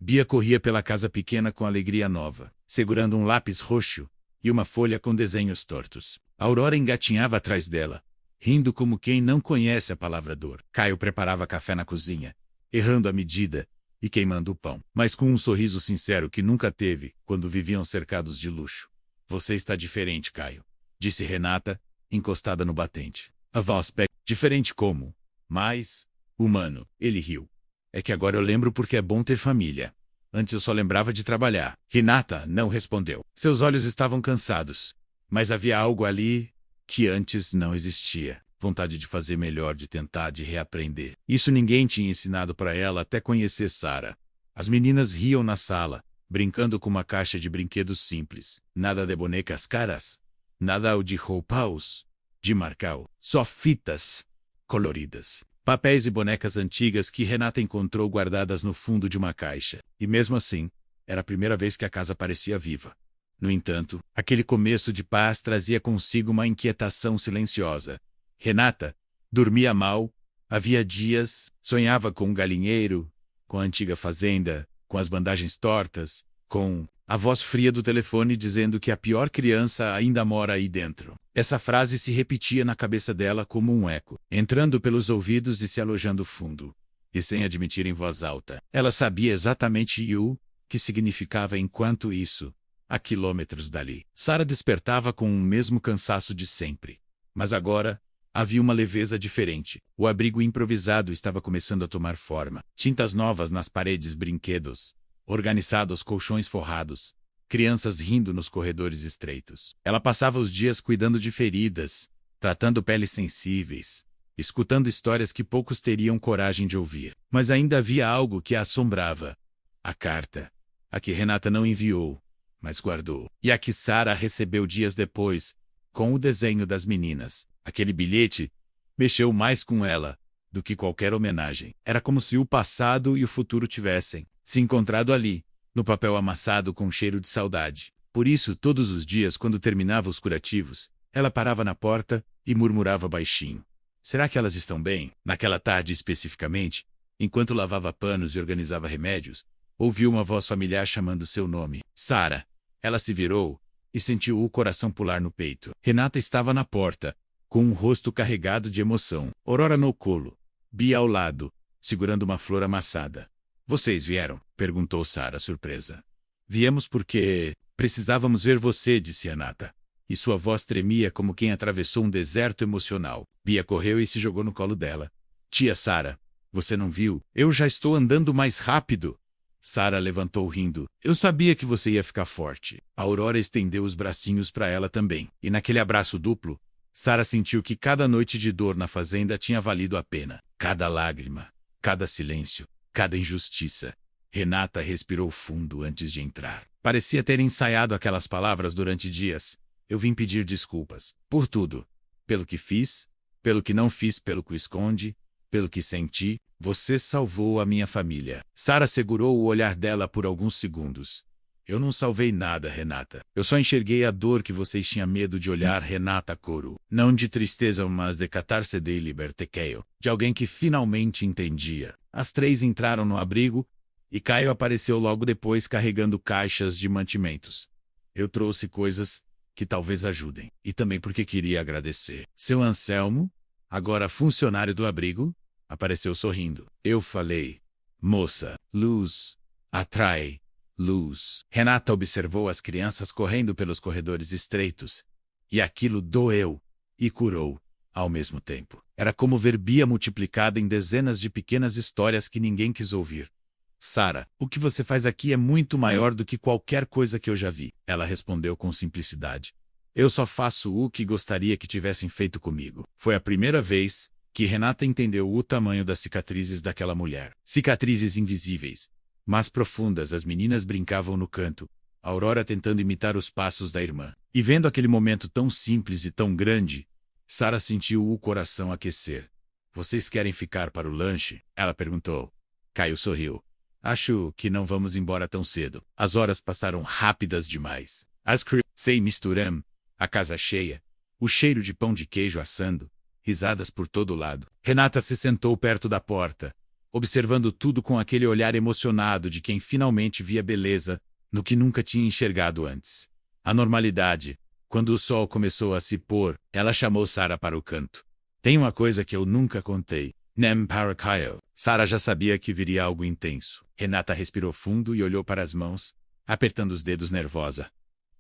Bia corria pela casa pequena com alegria nova, segurando um lápis roxo e uma folha com desenhos tortos. Aurora engatinhava atrás dela, rindo como quem não conhece a palavra dor. Caio preparava café na cozinha, errando a medida e queimando o pão, mas com um sorriso sincero que nunca teve quando viviam cercados de luxo. Você está diferente, Caio, disse Renata, encostada no batente. A voz diferente como? Mais humano. Ele riu. É que agora eu lembro porque é bom ter família. Antes eu só lembrava de trabalhar. Renata não respondeu. Seus olhos estavam cansados, mas havia algo ali que antes não existia. Vontade de fazer melhor, de tentar, de reaprender. Isso ninguém tinha ensinado para ela até conhecer Sara. As meninas riam na sala, brincando com uma caixa de brinquedos simples. Nada de bonecas caras, nada de roupaus, de marcal, só fitas coloridas. Papéis e bonecas antigas que Renata encontrou guardadas no fundo de uma caixa. E mesmo assim, era a primeira vez que a casa parecia viva. No entanto, aquele começo de paz trazia consigo uma inquietação silenciosa. Renata dormia mal, havia dias, sonhava com um galinheiro, com a antiga fazenda, com as bandagens tortas, com a voz fria do telefone dizendo que a pior criança ainda mora aí dentro. Essa frase se repetia na cabeça dela como um eco, entrando pelos ouvidos e se alojando fundo. E sem admitir em voz alta. Ela sabia exatamente o que significava enquanto isso, a quilômetros dali. Sara despertava com o mesmo cansaço de sempre. Mas agora, havia uma leveza diferente. O abrigo improvisado estava começando a tomar forma. Tintas novas nas paredes, brinquedos organizados, colchões forrados, crianças rindo nos corredores estreitos. Ela passava os dias cuidando de feridas, tratando peles sensíveis, escutando histórias que poucos teriam coragem de ouvir. Mas ainda havia algo que a assombrava. A carta. A que Renata não enviou, mas guardou. E a que Sara recebeu dias depois, com o desenho das meninas. Aquele bilhete mexeu mais com ela do que qualquer homenagem. Era como se o passado e o futuro tivessem se encontrado ali, no papel amassado com cheiro de saudade. Por isso, todos os dias, quando terminava os curativos, ela parava na porta e murmurava baixinho. Será que elas estão bem? Naquela tarde especificamente, enquanto lavava panos e organizava remédios, ouviu uma voz familiar chamando seu nome. Sara. Ela se virou e sentiu o coração pular no peito. Renata estava na porta, com um rosto carregado de emoção. Aurora no colo, Bia ao lado, segurando uma flor amassada. Vocês vieram? Perguntou Sara, surpresa. Viemos porque precisávamos ver você, disse Renata. E sua voz tremia como quem atravessou um deserto emocional. Bia correu e se jogou no colo dela. Tia Sara, você não viu? Eu já estou andando mais rápido. Sara levantou rindo. Eu sabia que você ia ficar forte. A Aurora estendeu os bracinhos para ela também. E naquele abraço duplo, Sara sentiu que cada noite de dor na fazenda tinha valido a pena. Cada lágrima, cada silêncio, cada injustiça. Renata respirou fundo antes de entrar. Parecia ter ensaiado aquelas palavras durante dias. Eu vim pedir desculpas. Por tudo. Pelo que fiz, pelo que não fiz, pelo que esconde, pelo que senti. Você salvou a minha família. Sara segurou o olhar dela por alguns segundos. Eu não salvei nada, Renata. Eu só enxerguei a dor que vocês tinham medo de olhar, Renata Coro. Não de tristeza, mas de catarse de libertequeio. De alguém que finalmente entendia. As três entraram no abrigo, e Caio apareceu logo depois carregando caixas de mantimentos. Eu trouxe coisas que talvez ajudem. E também porque queria agradecer. Seu Anselmo, agora funcionário do abrigo, apareceu sorrindo. Eu falei, moça, luz atrai luz. Renata observou as crianças correndo pelos corredores estreitos. E aquilo doeu e curou ao mesmo tempo. Era como ver Bia multiplicada em dezenas de pequenas histórias que ninguém quis ouvir. Sara, o que você faz aqui é muito maior do que qualquer coisa que eu já vi. Ela respondeu com simplicidade. Eu só faço o que gostaria que tivessem feito comigo. Foi a primeira vez que Renata entendeu o tamanho das cicatrizes daquela mulher. Cicatrizes invisíveis, mas profundas. As meninas brincavam no canto, a Aurora tentando imitar os passos da irmã. E vendo aquele momento tão simples e tão grande, Sara sentiu o coração aquecer. Vocês querem ficar para o lanche? Ela perguntou. Caio sorriu. Acho que não vamos embora tão cedo. As horas passaram rápidas demais. As crianças se misturam, a casa cheia, o cheiro de pão de queijo assando, risadas por todo lado. Renata se sentou perto da porta, observando tudo com aquele olhar emocionado de quem finalmente via beleza no que nunca tinha enxergado antes. A normalidade. Quando o sol começou a se pôr, ela chamou Sara para o canto. Tem uma coisa que eu nunca contei. Nem para Caio. Sara já sabia que viria algo intenso. Renata respirou fundo e olhou para as mãos, apertando os dedos nervosa.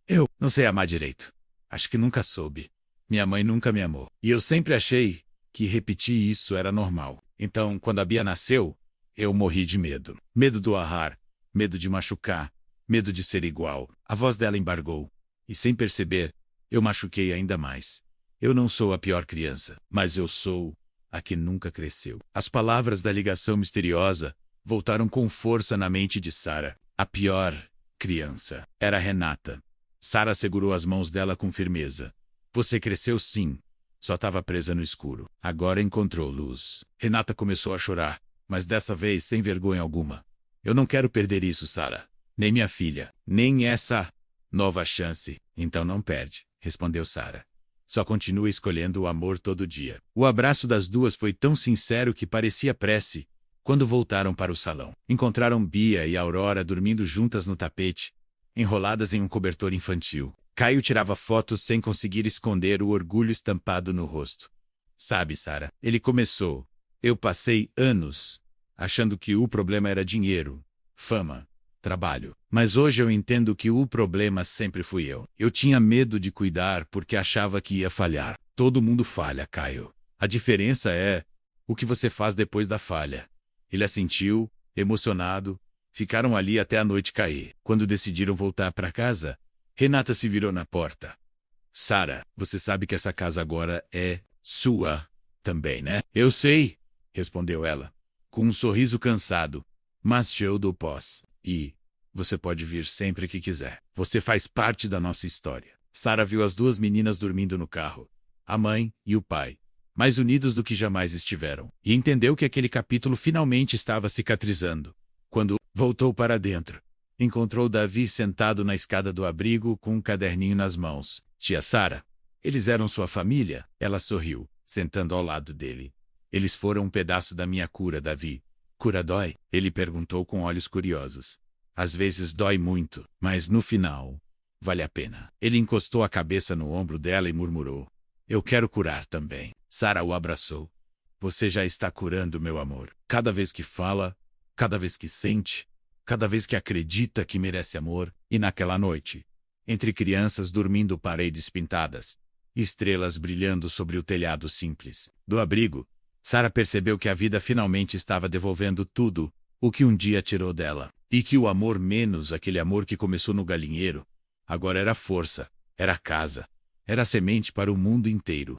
Eu não sei amar direito. Acho que nunca soube. Minha mãe nunca me amou. E eu sempre achei que repetir isso era normal. Então, quando a Bia nasceu, eu morri de medo. Medo do arrar, medo de machucar, medo de ser igual. A voz dela embargou. E sem perceber, eu machuquei ainda mais. Eu não sou a pior criança, mas eu sou a que nunca cresceu. As palavras da ligação misteriosa voltaram com força na mente de Sara. A pior criança era Renata. Sara segurou as mãos dela com firmeza. Você cresceu sim. Só estava presa no escuro. Agora encontrou luz. Renata começou a chorar, mas dessa vez sem vergonha alguma. Eu não quero perder isso, Sara. Nem minha filha. Nem essa nova chance. Então não perde, respondeu Sara. Só continua escolhendo o amor todo dia. O abraço das duas foi tão sincero que parecia prece. Quando voltaram para o salão, encontraram Bia e Aurora dormindo juntas no tapete, enroladas em um cobertor infantil. Caio tirava fotos sem conseguir esconder o orgulho estampado no rosto. Sabe, Sara, ele começou. Eu passei anos achando que o problema era dinheiro, fama, trabalho. Mas hoje eu entendo que o problema sempre fui eu. Eu tinha medo de cuidar porque achava que ia falhar. Todo mundo falha, Caio. A diferença é o que você faz depois da falha. Ele assentiu, emocionado. Ficaram ali até a noite cair. Quando decidiram voltar para casa, Renata se virou na porta. Sara, você sabe que essa casa agora é sua também, né? Eu sei, respondeu ela, com um sorriso cansado. Mas eu dou pós. E você pode vir sempre que quiser. Você faz parte da nossa história. Sara viu as duas meninas dormindo no carro, a mãe e o pai, mais unidos do que jamais estiveram, e entendeu que aquele capítulo finalmente estava cicatrizando. Quando voltou para dentro, encontrou Davi sentado na escada do abrigo com um caderninho nas mãos. Tia Sara, eles eram sua família? Ela sorriu, sentando ao lado dele. Eles foram um pedaço da minha cura, Davi. Cura dói? Ele perguntou com olhos curiosos. Às vezes dói muito, mas no final, vale a pena. Ele encostou a cabeça no ombro dela e murmurou. Eu quero curar também. Sara o abraçou. Você já está curando, meu amor. Cada vez que fala, cada vez que sente, cada vez que acredita que merece amor. E naquela noite, entre crianças dormindo paredes pintadas, estrelas brilhando sobre o telhado simples do abrigo, Sara percebeu que a vida finalmente estava devolvendo tudo o que um dia tirou dela. E que o amor menos aquele amor que começou no galinheiro, agora era força, era casa, era semente para o mundo inteiro.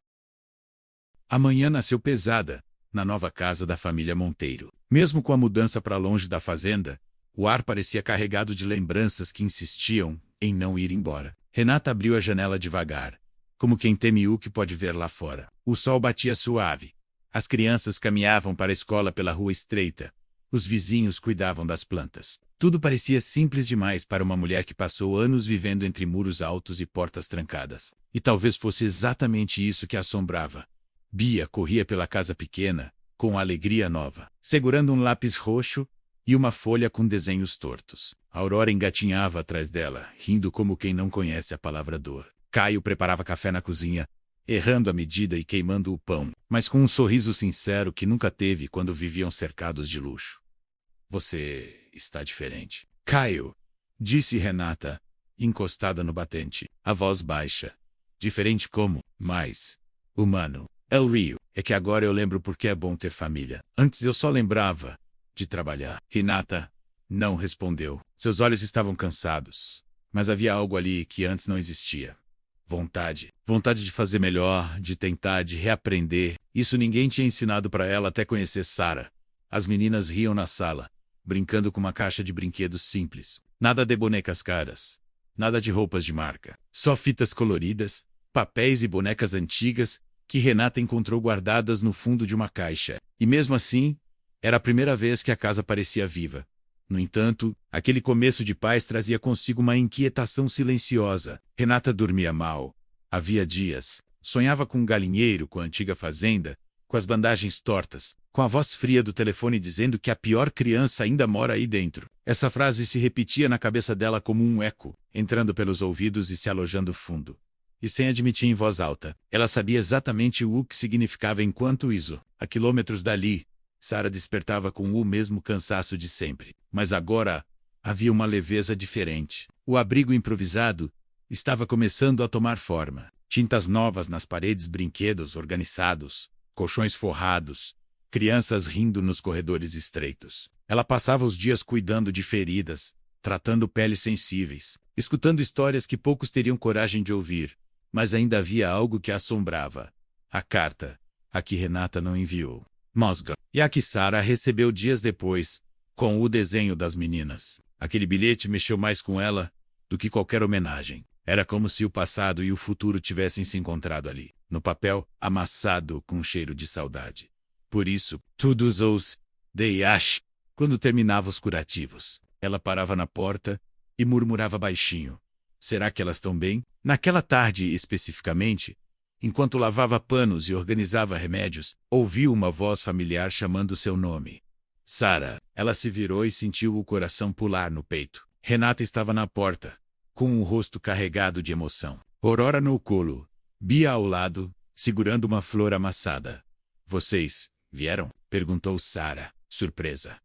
A manhã nasceu pesada, na nova casa da família Monteiro. Mesmo com a mudança para longe da fazenda, o ar parecia carregado de lembranças que insistiam em não ir embora. Renata abriu a janela devagar, como quem teme o que pode ver lá fora. O sol batia suave. As crianças caminhavam para a escola pela rua estreita. Os vizinhos cuidavam das plantas. Tudo parecia simples demais para uma mulher que passou anos vivendo entre muros altos e portas trancadas. E talvez fosse exatamente isso que a assombrava. Bia corria pela casa pequena, com alegria nova, segurando um lápis roxo e uma folha com desenhos tortos. Aurora engatinhava atrás dela, rindo como quem não conhece a palavra dor. Caio preparava café na cozinha, errando a medida e queimando o pão, mas com um sorriso sincero que nunca teve quando viviam cercados de luxo. Você está diferente. Caio, disse Renata, encostada no batente, a voz baixa. Diferente como? Mais humano. El Rio, é que agora eu lembro porque é bom ter família. Antes eu só lembrava de trabalhar. Renata não respondeu. Seus olhos estavam cansados, mas havia algo ali que antes não existia. Vontade. Vontade de fazer melhor, de tentar, de reaprender. Isso ninguém tinha ensinado para ela até conhecer Sara. As meninas riam na sala, brincando com uma caixa de brinquedos simples. Nada de bonecas caras. Nada de roupas de marca. Só fitas coloridas, papéis e bonecas antigas que Renata encontrou guardadas no fundo de uma caixa. E mesmo assim, era a primeira vez que a casa parecia viva. No entanto, aquele começo de paz trazia consigo uma inquietação silenciosa. Renata dormia mal. Havia dias. Sonhava com um galinheiro, com a antiga fazenda, com as bandagens tortas, com a voz fria do telefone dizendo que a pior criança ainda mora aí dentro. Essa frase se repetia na cabeça dela como um eco, entrando pelos ouvidos e se alojando fundo. E sem admitir em voz alta, ela sabia exatamente o que significava enquanto isso. A quilômetros dali, Sara despertava com o mesmo cansaço de sempre. Mas agora, havia uma leveza diferente. O abrigo improvisado estava começando a tomar forma. Tintas novas nas paredes, brinquedos organizados, colchões forrados, crianças rindo nos corredores estreitos. Ela passava os dias cuidando de feridas, tratando peles sensíveis, escutando histórias que poucos teriam coragem de ouvir. Mas ainda havia algo que a assombrava. A carta, a que Renata não enviou. Mosga. E a que Sara recebeu dias depois, com o desenho das meninas. Aquele bilhete mexeu mais com ela do que qualquer homenagem. Era como se o passado e o futuro tivessem se encontrado ali, no papel amassado com um cheiro de saudade. Por isso, todos os dias, quando terminava os curativos, ela parava na porta e murmurava baixinho: será que elas estão bem? Naquela tarde especificamente, enquanto lavava panos e organizava remédios, ouviu uma voz familiar chamando seu nome. Sara. Ela se virou e sentiu o coração pular no peito. Renata estava na porta, com o rosto carregado de emoção. Aurora no colo, Bia ao lado, segurando uma flor amassada. Vocês vieram? Perguntou Sara, surpresa.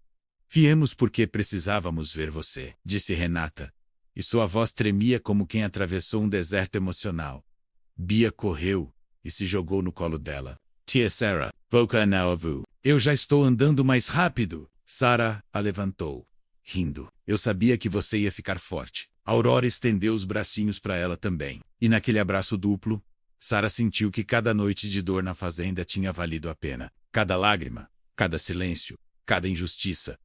Viemos porque precisávamos ver você, disse Renata, e sua voz tremia como quem atravessou um deserto emocional. Bia correu e se jogou no colo dela. Tia Sara, Boca Naovu. Eu já estou andando mais rápido. Sara a levantou, rindo. Eu sabia que você ia ficar forte. Aurora estendeu os bracinhos para ela também. E naquele abraço duplo, Sara sentiu que cada noite de dor na fazenda tinha valido a pena. Cada lágrima, cada silêncio, cada injustiça.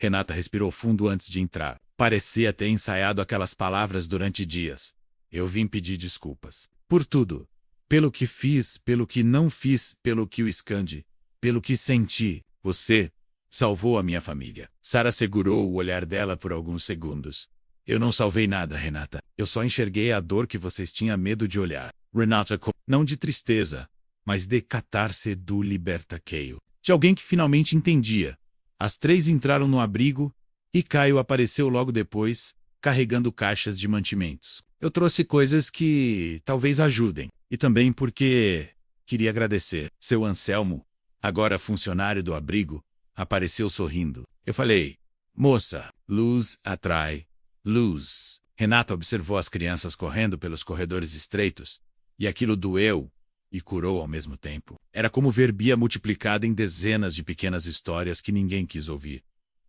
Renata respirou fundo antes de entrar. Parecia ter ensaiado aquelas palavras durante dias. Eu vim pedir desculpas. Por tudo. Pelo que fiz, pelo que não fiz, pelo que o esconde, pelo que senti. Você salvou a minha família. Sara segurou o olhar dela por alguns segundos. Eu não salvei nada, Renata. Eu só enxerguei a dor que vocês tinham medo de olhar. Renata, não de tristeza, mas de catarse do libertaqueio. De alguém que finalmente entendia. As três entraram no abrigo e Caio apareceu logo depois, carregando caixas de mantimentos. Eu trouxe coisas que talvez ajudem. E também porque queria agradecer. Seu Anselmo, agora funcionário do abrigo, apareceu sorrindo. Eu falei: moça, luz atrai luz. Renata observou as crianças correndo pelos corredores estreitos, e aquilo doeu e curou ao mesmo tempo. Era como ver Bia multiplicada em dezenas de pequenas histórias que ninguém quis ouvir.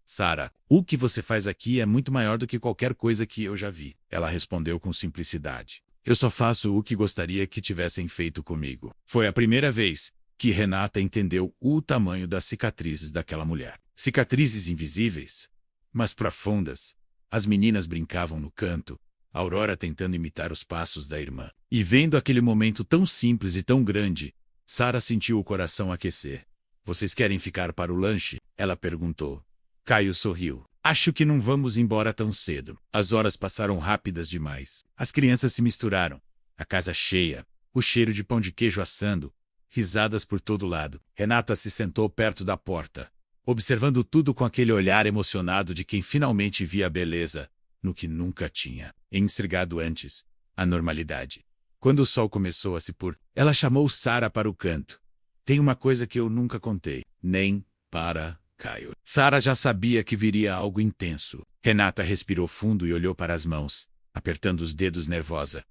Sara, o que você faz aqui é muito maior do que qualquer coisa que eu já vi. Ela respondeu com simplicidade. Eu só faço o que gostaria que tivessem feito comigo. Foi a primeira vez que Renata entendeu o tamanho das cicatrizes daquela mulher. Cicatrizes invisíveis, mas profundas. As meninas brincavam no canto, Aurora tentando imitar os passos da irmã. E vendo aquele momento tão simples e tão grande, Sara sentiu o coração aquecer. Vocês querem ficar para o lanche? Ela perguntou. Caio sorriu. Acho que não vamos embora tão cedo. As horas passaram rápidas demais. As crianças se misturaram. A casa cheia, o cheiro de pão de queijo assando, risadas por todo lado. Renata se sentou perto da porta, observando tudo com aquele olhar emocionado de quem finalmente via a beleza no que nunca tinha enxergado antes, a normalidade. Quando o sol começou a se pôr, ela chamou Sara para o canto. Tem uma coisa que eu nunca contei, nem para Caio. Sara já sabia que viria algo intenso. Renata respirou fundo e olhou para as mãos, apertando os dedos nervosa.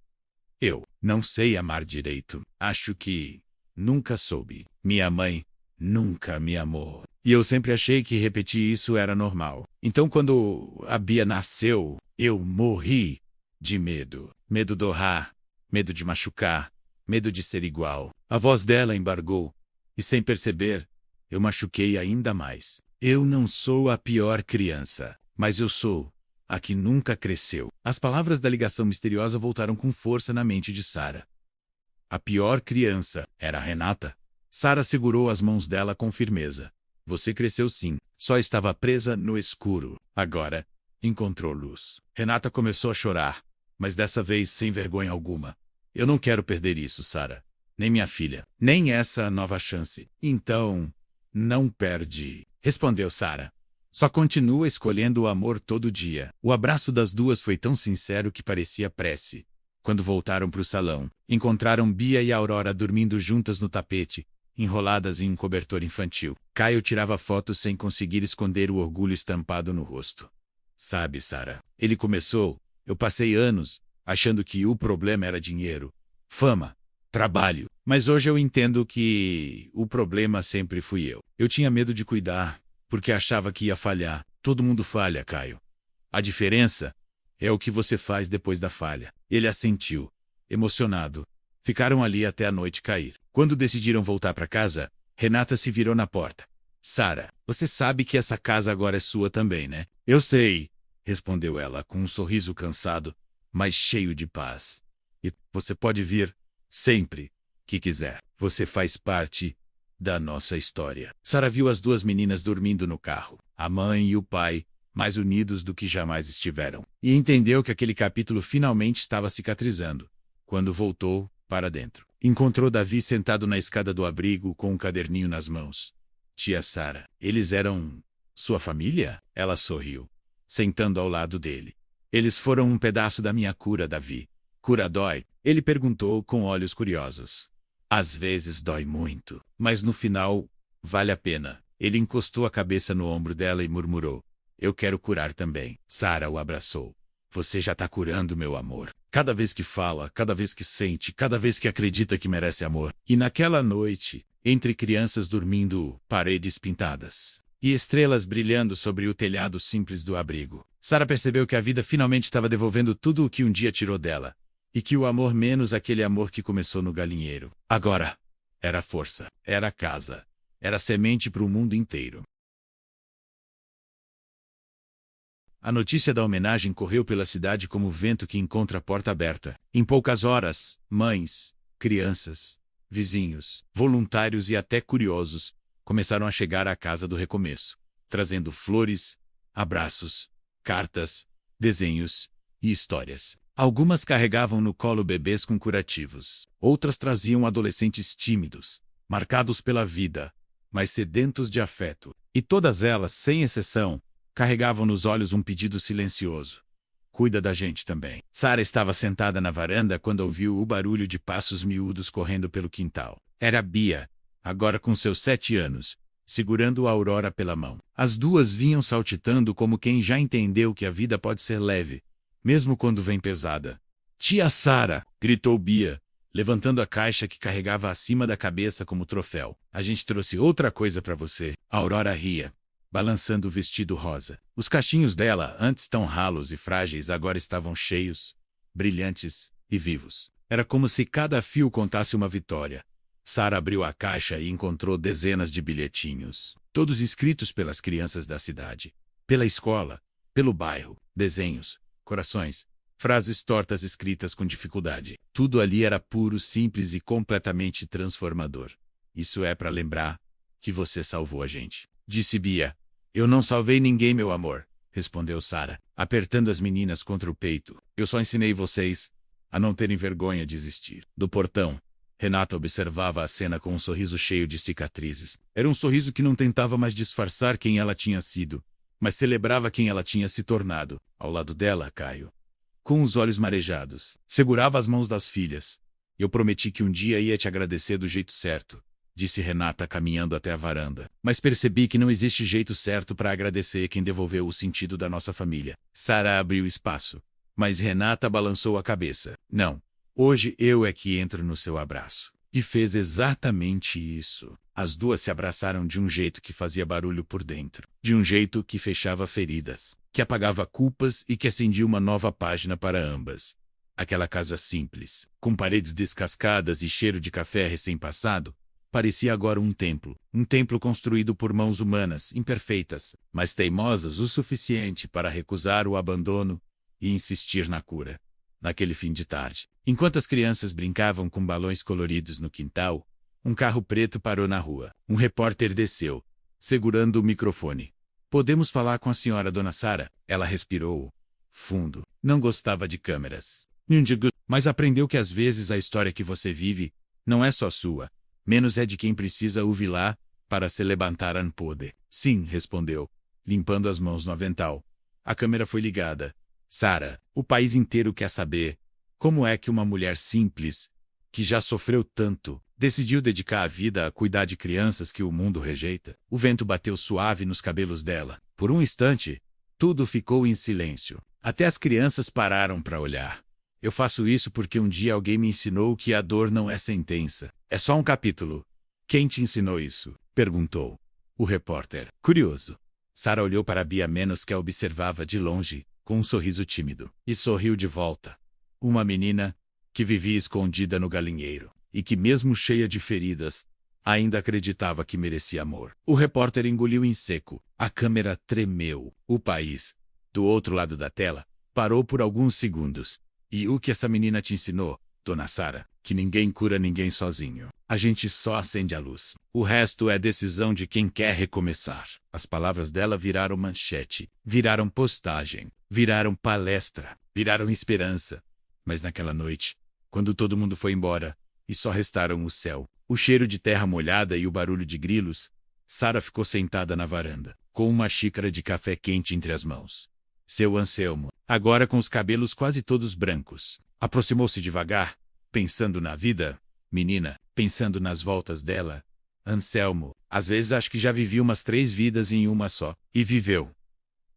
Eu não sei amar direito. Acho que nunca soube. Minha mãe nunca me amou. E eu sempre achei que repetir isso era normal. Então quando a Bia nasceu, eu morri de medo. Medo do Rá, medo de machucar, medo de ser igual. A voz dela embargou, e sem perceber, eu machuquei ainda mais. Eu não sou a pior criança, mas eu sou a que nunca cresceu. As palavras da ligação misteriosa voltaram com força na mente de Sara. A pior criança era a Renata. Sara segurou as mãos dela com firmeza. Você cresceu sim, só estava presa no escuro. Agora, encontrou luz. Renata começou a chorar, mas dessa vez sem vergonha alguma. Eu não quero perder isso, Sara. Nem minha filha, nem essa nova chance. Então, não perde, respondeu Sara. Só continua escolhendo o amor todo dia. O abraço das duas foi tão sincero que parecia prece. Quando voltaram para o salão, encontraram Bia e Aurora dormindo juntas no tapete, enroladas em um cobertor infantil. Caio tirava fotos sem conseguir esconder o orgulho estampado no rosto. Sabe, Sara, ele começou, eu passei anos, achando que o problema era dinheiro, fama, trabalho. Mas hoje eu entendo que o problema sempre fui eu. Eu tinha medo de cuidar, porque achava que ia falhar. Todo mundo falha, Caio. A diferença é o que você faz depois da falha. Ele assentiu, emocionado. Ficaram ali até a noite cair. Quando decidiram voltar para casa, Renata se virou na porta. Sara, Você sabe que essa casa agora é sua também, né? Eu sei, respondeu ela com um sorriso cansado, mas cheio de paz. E você pode vir sempre que quiser. Você faz parte da nossa história. Sara viu as duas meninas dormindo no carro, a mãe e o pai, mais unidos do que jamais estiveram. E entendeu que aquele capítulo finalmente estava cicatrizando. Quando voltou para dentro, encontrou Davi sentado na escada do abrigo com um caderninho nas mãos. Tia Sara, eles eram sua família? Ela sorriu, sentando ao lado dele. Eles foram um pedaço da minha cura, Davi. Cura dói? Ele perguntou com olhos curiosos. Às vezes dói muito, mas no final, vale a pena. Ele encostou a cabeça no ombro dela e murmurou. Eu quero curar também. Sara o abraçou. Você já tá curando, meu amor. Cada vez que fala, cada vez que sente, cada vez que acredita que merece amor. E naquela noite, entre crianças dormindo, paredes pintadas e estrelas brilhando sobre o telhado simples do abrigo, Sara percebeu que a vida finalmente estava devolvendo tudo o que um dia tirou dela. E que o amor menos aquele amor que começou no galinheiro. Agora, era força, era casa, era semente para o mundo inteiro. A notícia da homenagem correu pela cidade como o vento que encontra a porta aberta. Em poucas horas, mães, crianças, vizinhos, voluntários e até curiosos começaram a chegar à casa do recomeço, trazendo flores, abraços, cartas, desenhos e histórias. Algumas carregavam no colo bebês com curativos. Outras traziam adolescentes tímidos, marcados pela vida, mas sedentos de afeto. E todas elas, sem exceção, carregavam nos olhos um pedido silencioso. Cuida da gente também. Sara estava sentada na varanda quando ouviu o barulho de passos miúdos correndo pelo quintal. Era Bia, agora com seus 7 anos, segurando a Aurora pela mão. As duas vinham saltitando como quem já entendeu que a vida pode ser leve, mesmo quando vem pesada. Tia Sara, gritou Bia, levantando a caixa que carregava acima da cabeça como troféu. A gente trouxe outra coisa para você. A Aurora ria, balançando o vestido rosa. Os cachinhos dela, antes tão ralos e frágeis, agora estavam cheios, brilhantes e vivos. Era como se cada fio contasse uma vitória. Sara abriu a caixa e encontrou dezenas de bilhetinhos, todos escritos pelas crianças da cidade, pela escola, pelo bairro, desenhos, corações, frases tortas escritas com dificuldade. Tudo ali era puro, simples e completamente transformador. Isso é para lembrar que você salvou a gente, disse Bia. Eu não salvei ninguém, meu amor, respondeu Sara, apertando as meninas contra o peito. Eu só ensinei vocês a não terem vergonha de existir. Do portão, Renata observava a cena com um sorriso cheio de cicatrizes. Era um sorriso que não tentava mais disfarçar quem ela tinha sido, mas celebrava quem ela tinha se tornado. Ao lado dela, Caio, com os olhos marejados, segurava as mãos das filhas. Eu prometi que um dia ia te agradecer do jeito certo, disse Renata caminhando até a varanda. Mas percebi que não existe jeito certo para agradecer quem devolveu o sentido da nossa família. Sara abriu espaço, mas Renata balançou a cabeça. Não, hoje eu é que entro no seu abraço. E fez exatamente isso. As duas se abraçaram de um jeito que fazia barulho por dentro, de um jeito que fechava feridas, que apagava culpas e que acendia uma nova página para ambas. Aquela casa simples, com paredes descascadas e cheiro de café recém-passado, parecia agora um templo construído por mãos humanas, imperfeitas, mas teimosas o suficiente para recusar o abandono e insistir na cura. Naquele fim de tarde, enquanto as crianças brincavam com balões coloridos no quintal, um carro preto parou na rua. Um repórter desceu, segurando o microfone. Podemos falar com a senhora, dona Sara? Ela respirou fundo. Não gostava de câmeras, mas aprendeu que às vezes a história que você vive não é só sua, menos é de quem precisa ouvi-la para se levantar an poder. Sim, respondeu, limpando as mãos no avental. A câmera foi ligada. Sara, o país inteiro quer saber como é que uma mulher simples, que já sofreu tanto, decidiu dedicar a vida a cuidar de crianças que o mundo rejeita. O vento bateu suave nos cabelos dela. Por um instante, tudo ficou em silêncio. Até as crianças pararam para olhar. Eu faço isso porque um dia alguém me ensinou que a dor não é sentença. É só um capítulo. Quem te ensinou isso? Perguntou o repórter, curioso. Sara olhou para Bia menos que a observava de longe, com um sorriso tímido, e sorriu de volta. Uma menina que vivia escondida no galinheiro, e que mesmo cheia de feridas, Ainda acreditava que merecia amor. O repórter engoliu em seco. A câmera tremeu. O país, do outro lado da tela, parou por alguns segundos. E o que essa menina te ensinou, Dona Sarah? Que ninguém cura ninguém sozinho. A gente só acende a luz. O resto é decisão de quem quer recomeçar. As palavras dela viraram manchete, viraram postagem, viraram palestra, viraram esperança. Mas naquela noite, quando todo mundo foi embora, e só restaram o céu, o cheiro de terra molhada e o barulho de grilos, Sarah ficou sentada na varanda, com uma xícara de café quente entre as mãos. Seu Anselmo, agora com os cabelos quase todos brancos, aproximou-se devagar, pensando na vida, menina, pensando nas voltas dela. Anselmo, às vezes acho que já vivi umas 3 vidas em uma só. E viveu.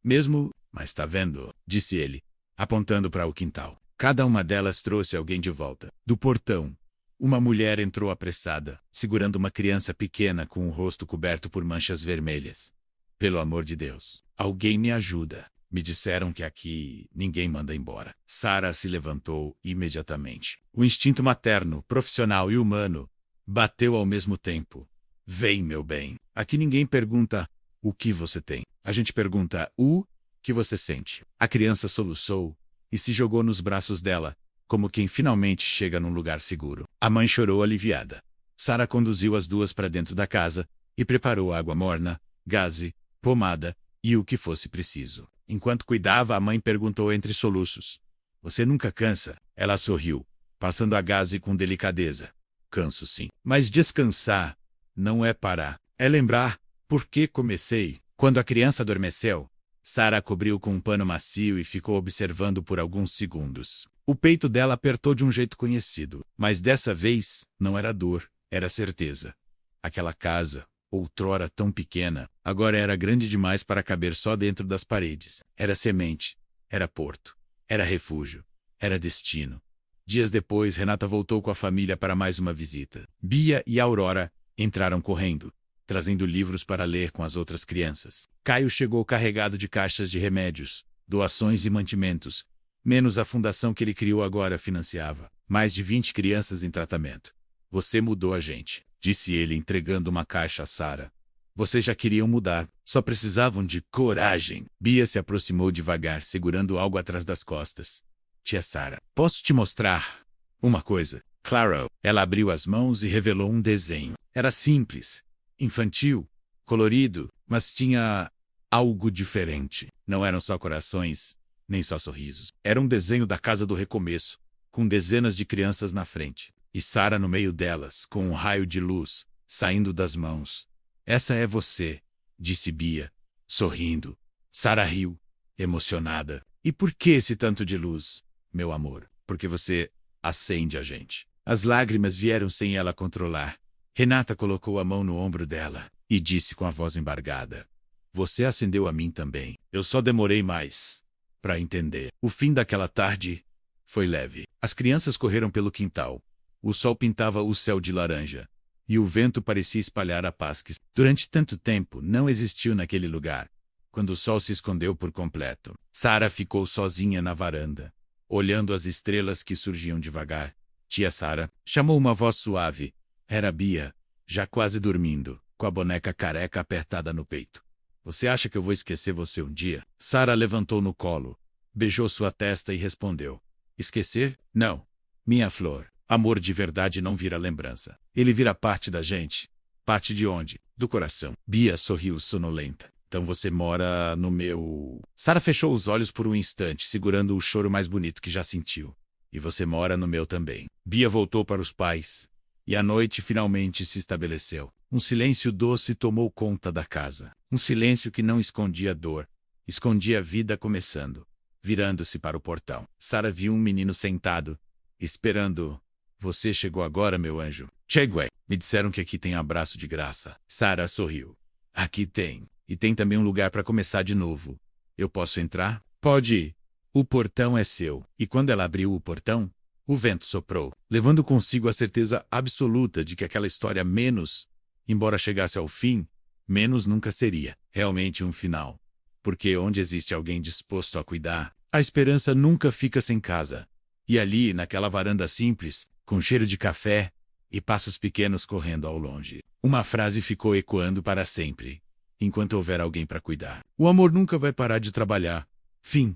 Mesmo, mas tá vendo, disse ele, apontando para o quintal. Cada uma delas trouxe alguém de volta. Do portão, uma mulher entrou apressada, segurando uma criança pequena com o rosto coberto por manchas vermelhas. Pelo amor de Deus, alguém me ajuda. Me disseram que aqui ninguém manda embora. Sarah se levantou imediatamente. O instinto materno, profissional e humano bateu ao mesmo tempo. Vem, meu bem. Aqui ninguém pergunta o que você tem. A gente pergunta o que você sente. A criança soluçou e se jogou nos braços dela, como quem finalmente chega num lugar seguro. A mãe chorou aliviada. Sarah conduziu as duas para dentro da casa e preparou água morna, gaze, pomada e o que fosse preciso. Enquanto cuidava, a mãe perguntou entre soluços: "Você nunca cansa?" Ela sorriu, passando a gaze com delicadeza. "Canso sim. Mas descansar não é parar. É lembrar por que comecei." Quando a criança adormeceu, Sarah cobriu com um pano macio e ficou observando por alguns segundos. O peito dela apertou de um jeito conhecido, mas dessa vez não era dor, era certeza. Aquela casa, outrora tão pequena, agora era grande demais para caber só dentro das paredes. Era semente, era porto, era refúgio, era destino. Dias depois, Renata voltou com a família para mais uma visita. Bia e Aurora entraram correndo, trazendo livros para ler com as outras crianças. Caio chegou carregado de caixas de remédios, doações e mantimentos, menos a fundação que ele criou agora financiava. Mais de 20 crianças em tratamento. "Você mudou a gente", disse ele entregando uma caixa a Sarah. "Vocês já queriam mudar, só precisavam de coragem." Bia se aproximou devagar, segurando algo atrás das costas. "Tia Sarah, posso te mostrar uma coisa?" Claro. Ela abriu as mãos e revelou um desenho. Era simples, infantil, colorido, mas tinha algo diferente. Não eram só corações, nem só sorrisos. Era um desenho da Casa do Recomeço, com dezenas de crianças na frente. E Sarah no meio delas, com um raio de luz, saindo das mãos. "Essa é você", disse Bia, sorrindo. Sarah riu, emocionada. "E por que esse tanto de luz, meu amor?" "Porque você acende a gente." As lágrimas vieram sem ela controlar. Renata colocou a mão no ombro dela e disse com a voz embargada: "Você acendeu a mim também. Eu só demorei mais para entender." O fim daquela tarde foi leve. As crianças correram pelo quintal. O sol pintava o céu de laranja, e o vento parecia espalhar a paz que, durante tanto tempo, não existiu naquele lugar. Quando o sol se escondeu por completo, Sarah ficou sozinha na varanda, olhando as estrelas que surgiam devagar. "Tia Sarah", chamou uma voz suave. Era Bia, já quase dormindo, com a boneca careca apertada no peito. "Você acha que eu vou esquecer você um dia?" Sarah levantou no colo, beijou sua testa e respondeu: "Esquecer? Não. Minha flor. Amor de verdade não vira lembrança. Ele vira parte da gente." "Parte de onde?" "Do coração." Bia sorriu sonolenta. "Então você mora no meu..." Sarah fechou os olhos por um instante, segurando o choro mais bonito que já sentiu. "E você mora no meu também." Bia voltou para os pais, e a noite finalmente se estabeleceu. Um silêncio doce tomou conta da casa. Um silêncio que não escondia dor, escondia a vida começando. Virando-se para o portão, Sarah viu um menino sentado, esperando. "Você chegou agora, meu anjo." "Cheguei. Me disseram que aqui tem abraço de graça." Sarah sorriu. "Aqui tem. E tem também um lugar para começar de novo. Eu posso entrar?" "Pode ir. O portão é seu." E quando ela abriu o portão, o vento soprou, levando consigo a certeza absoluta de que aquela história menos, embora chegasse ao fim, menos nunca seria realmente um final. Porque onde existe alguém disposto a cuidar, a esperança nunca fica sem casa. E ali, naquela varanda simples, com cheiro de café e passos pequenos correndo ao longe, Uma frase ficou ecoando para sempre, enquanto houver alguém para cuidar. O amor nunca vai parar de trabalhar. Fim.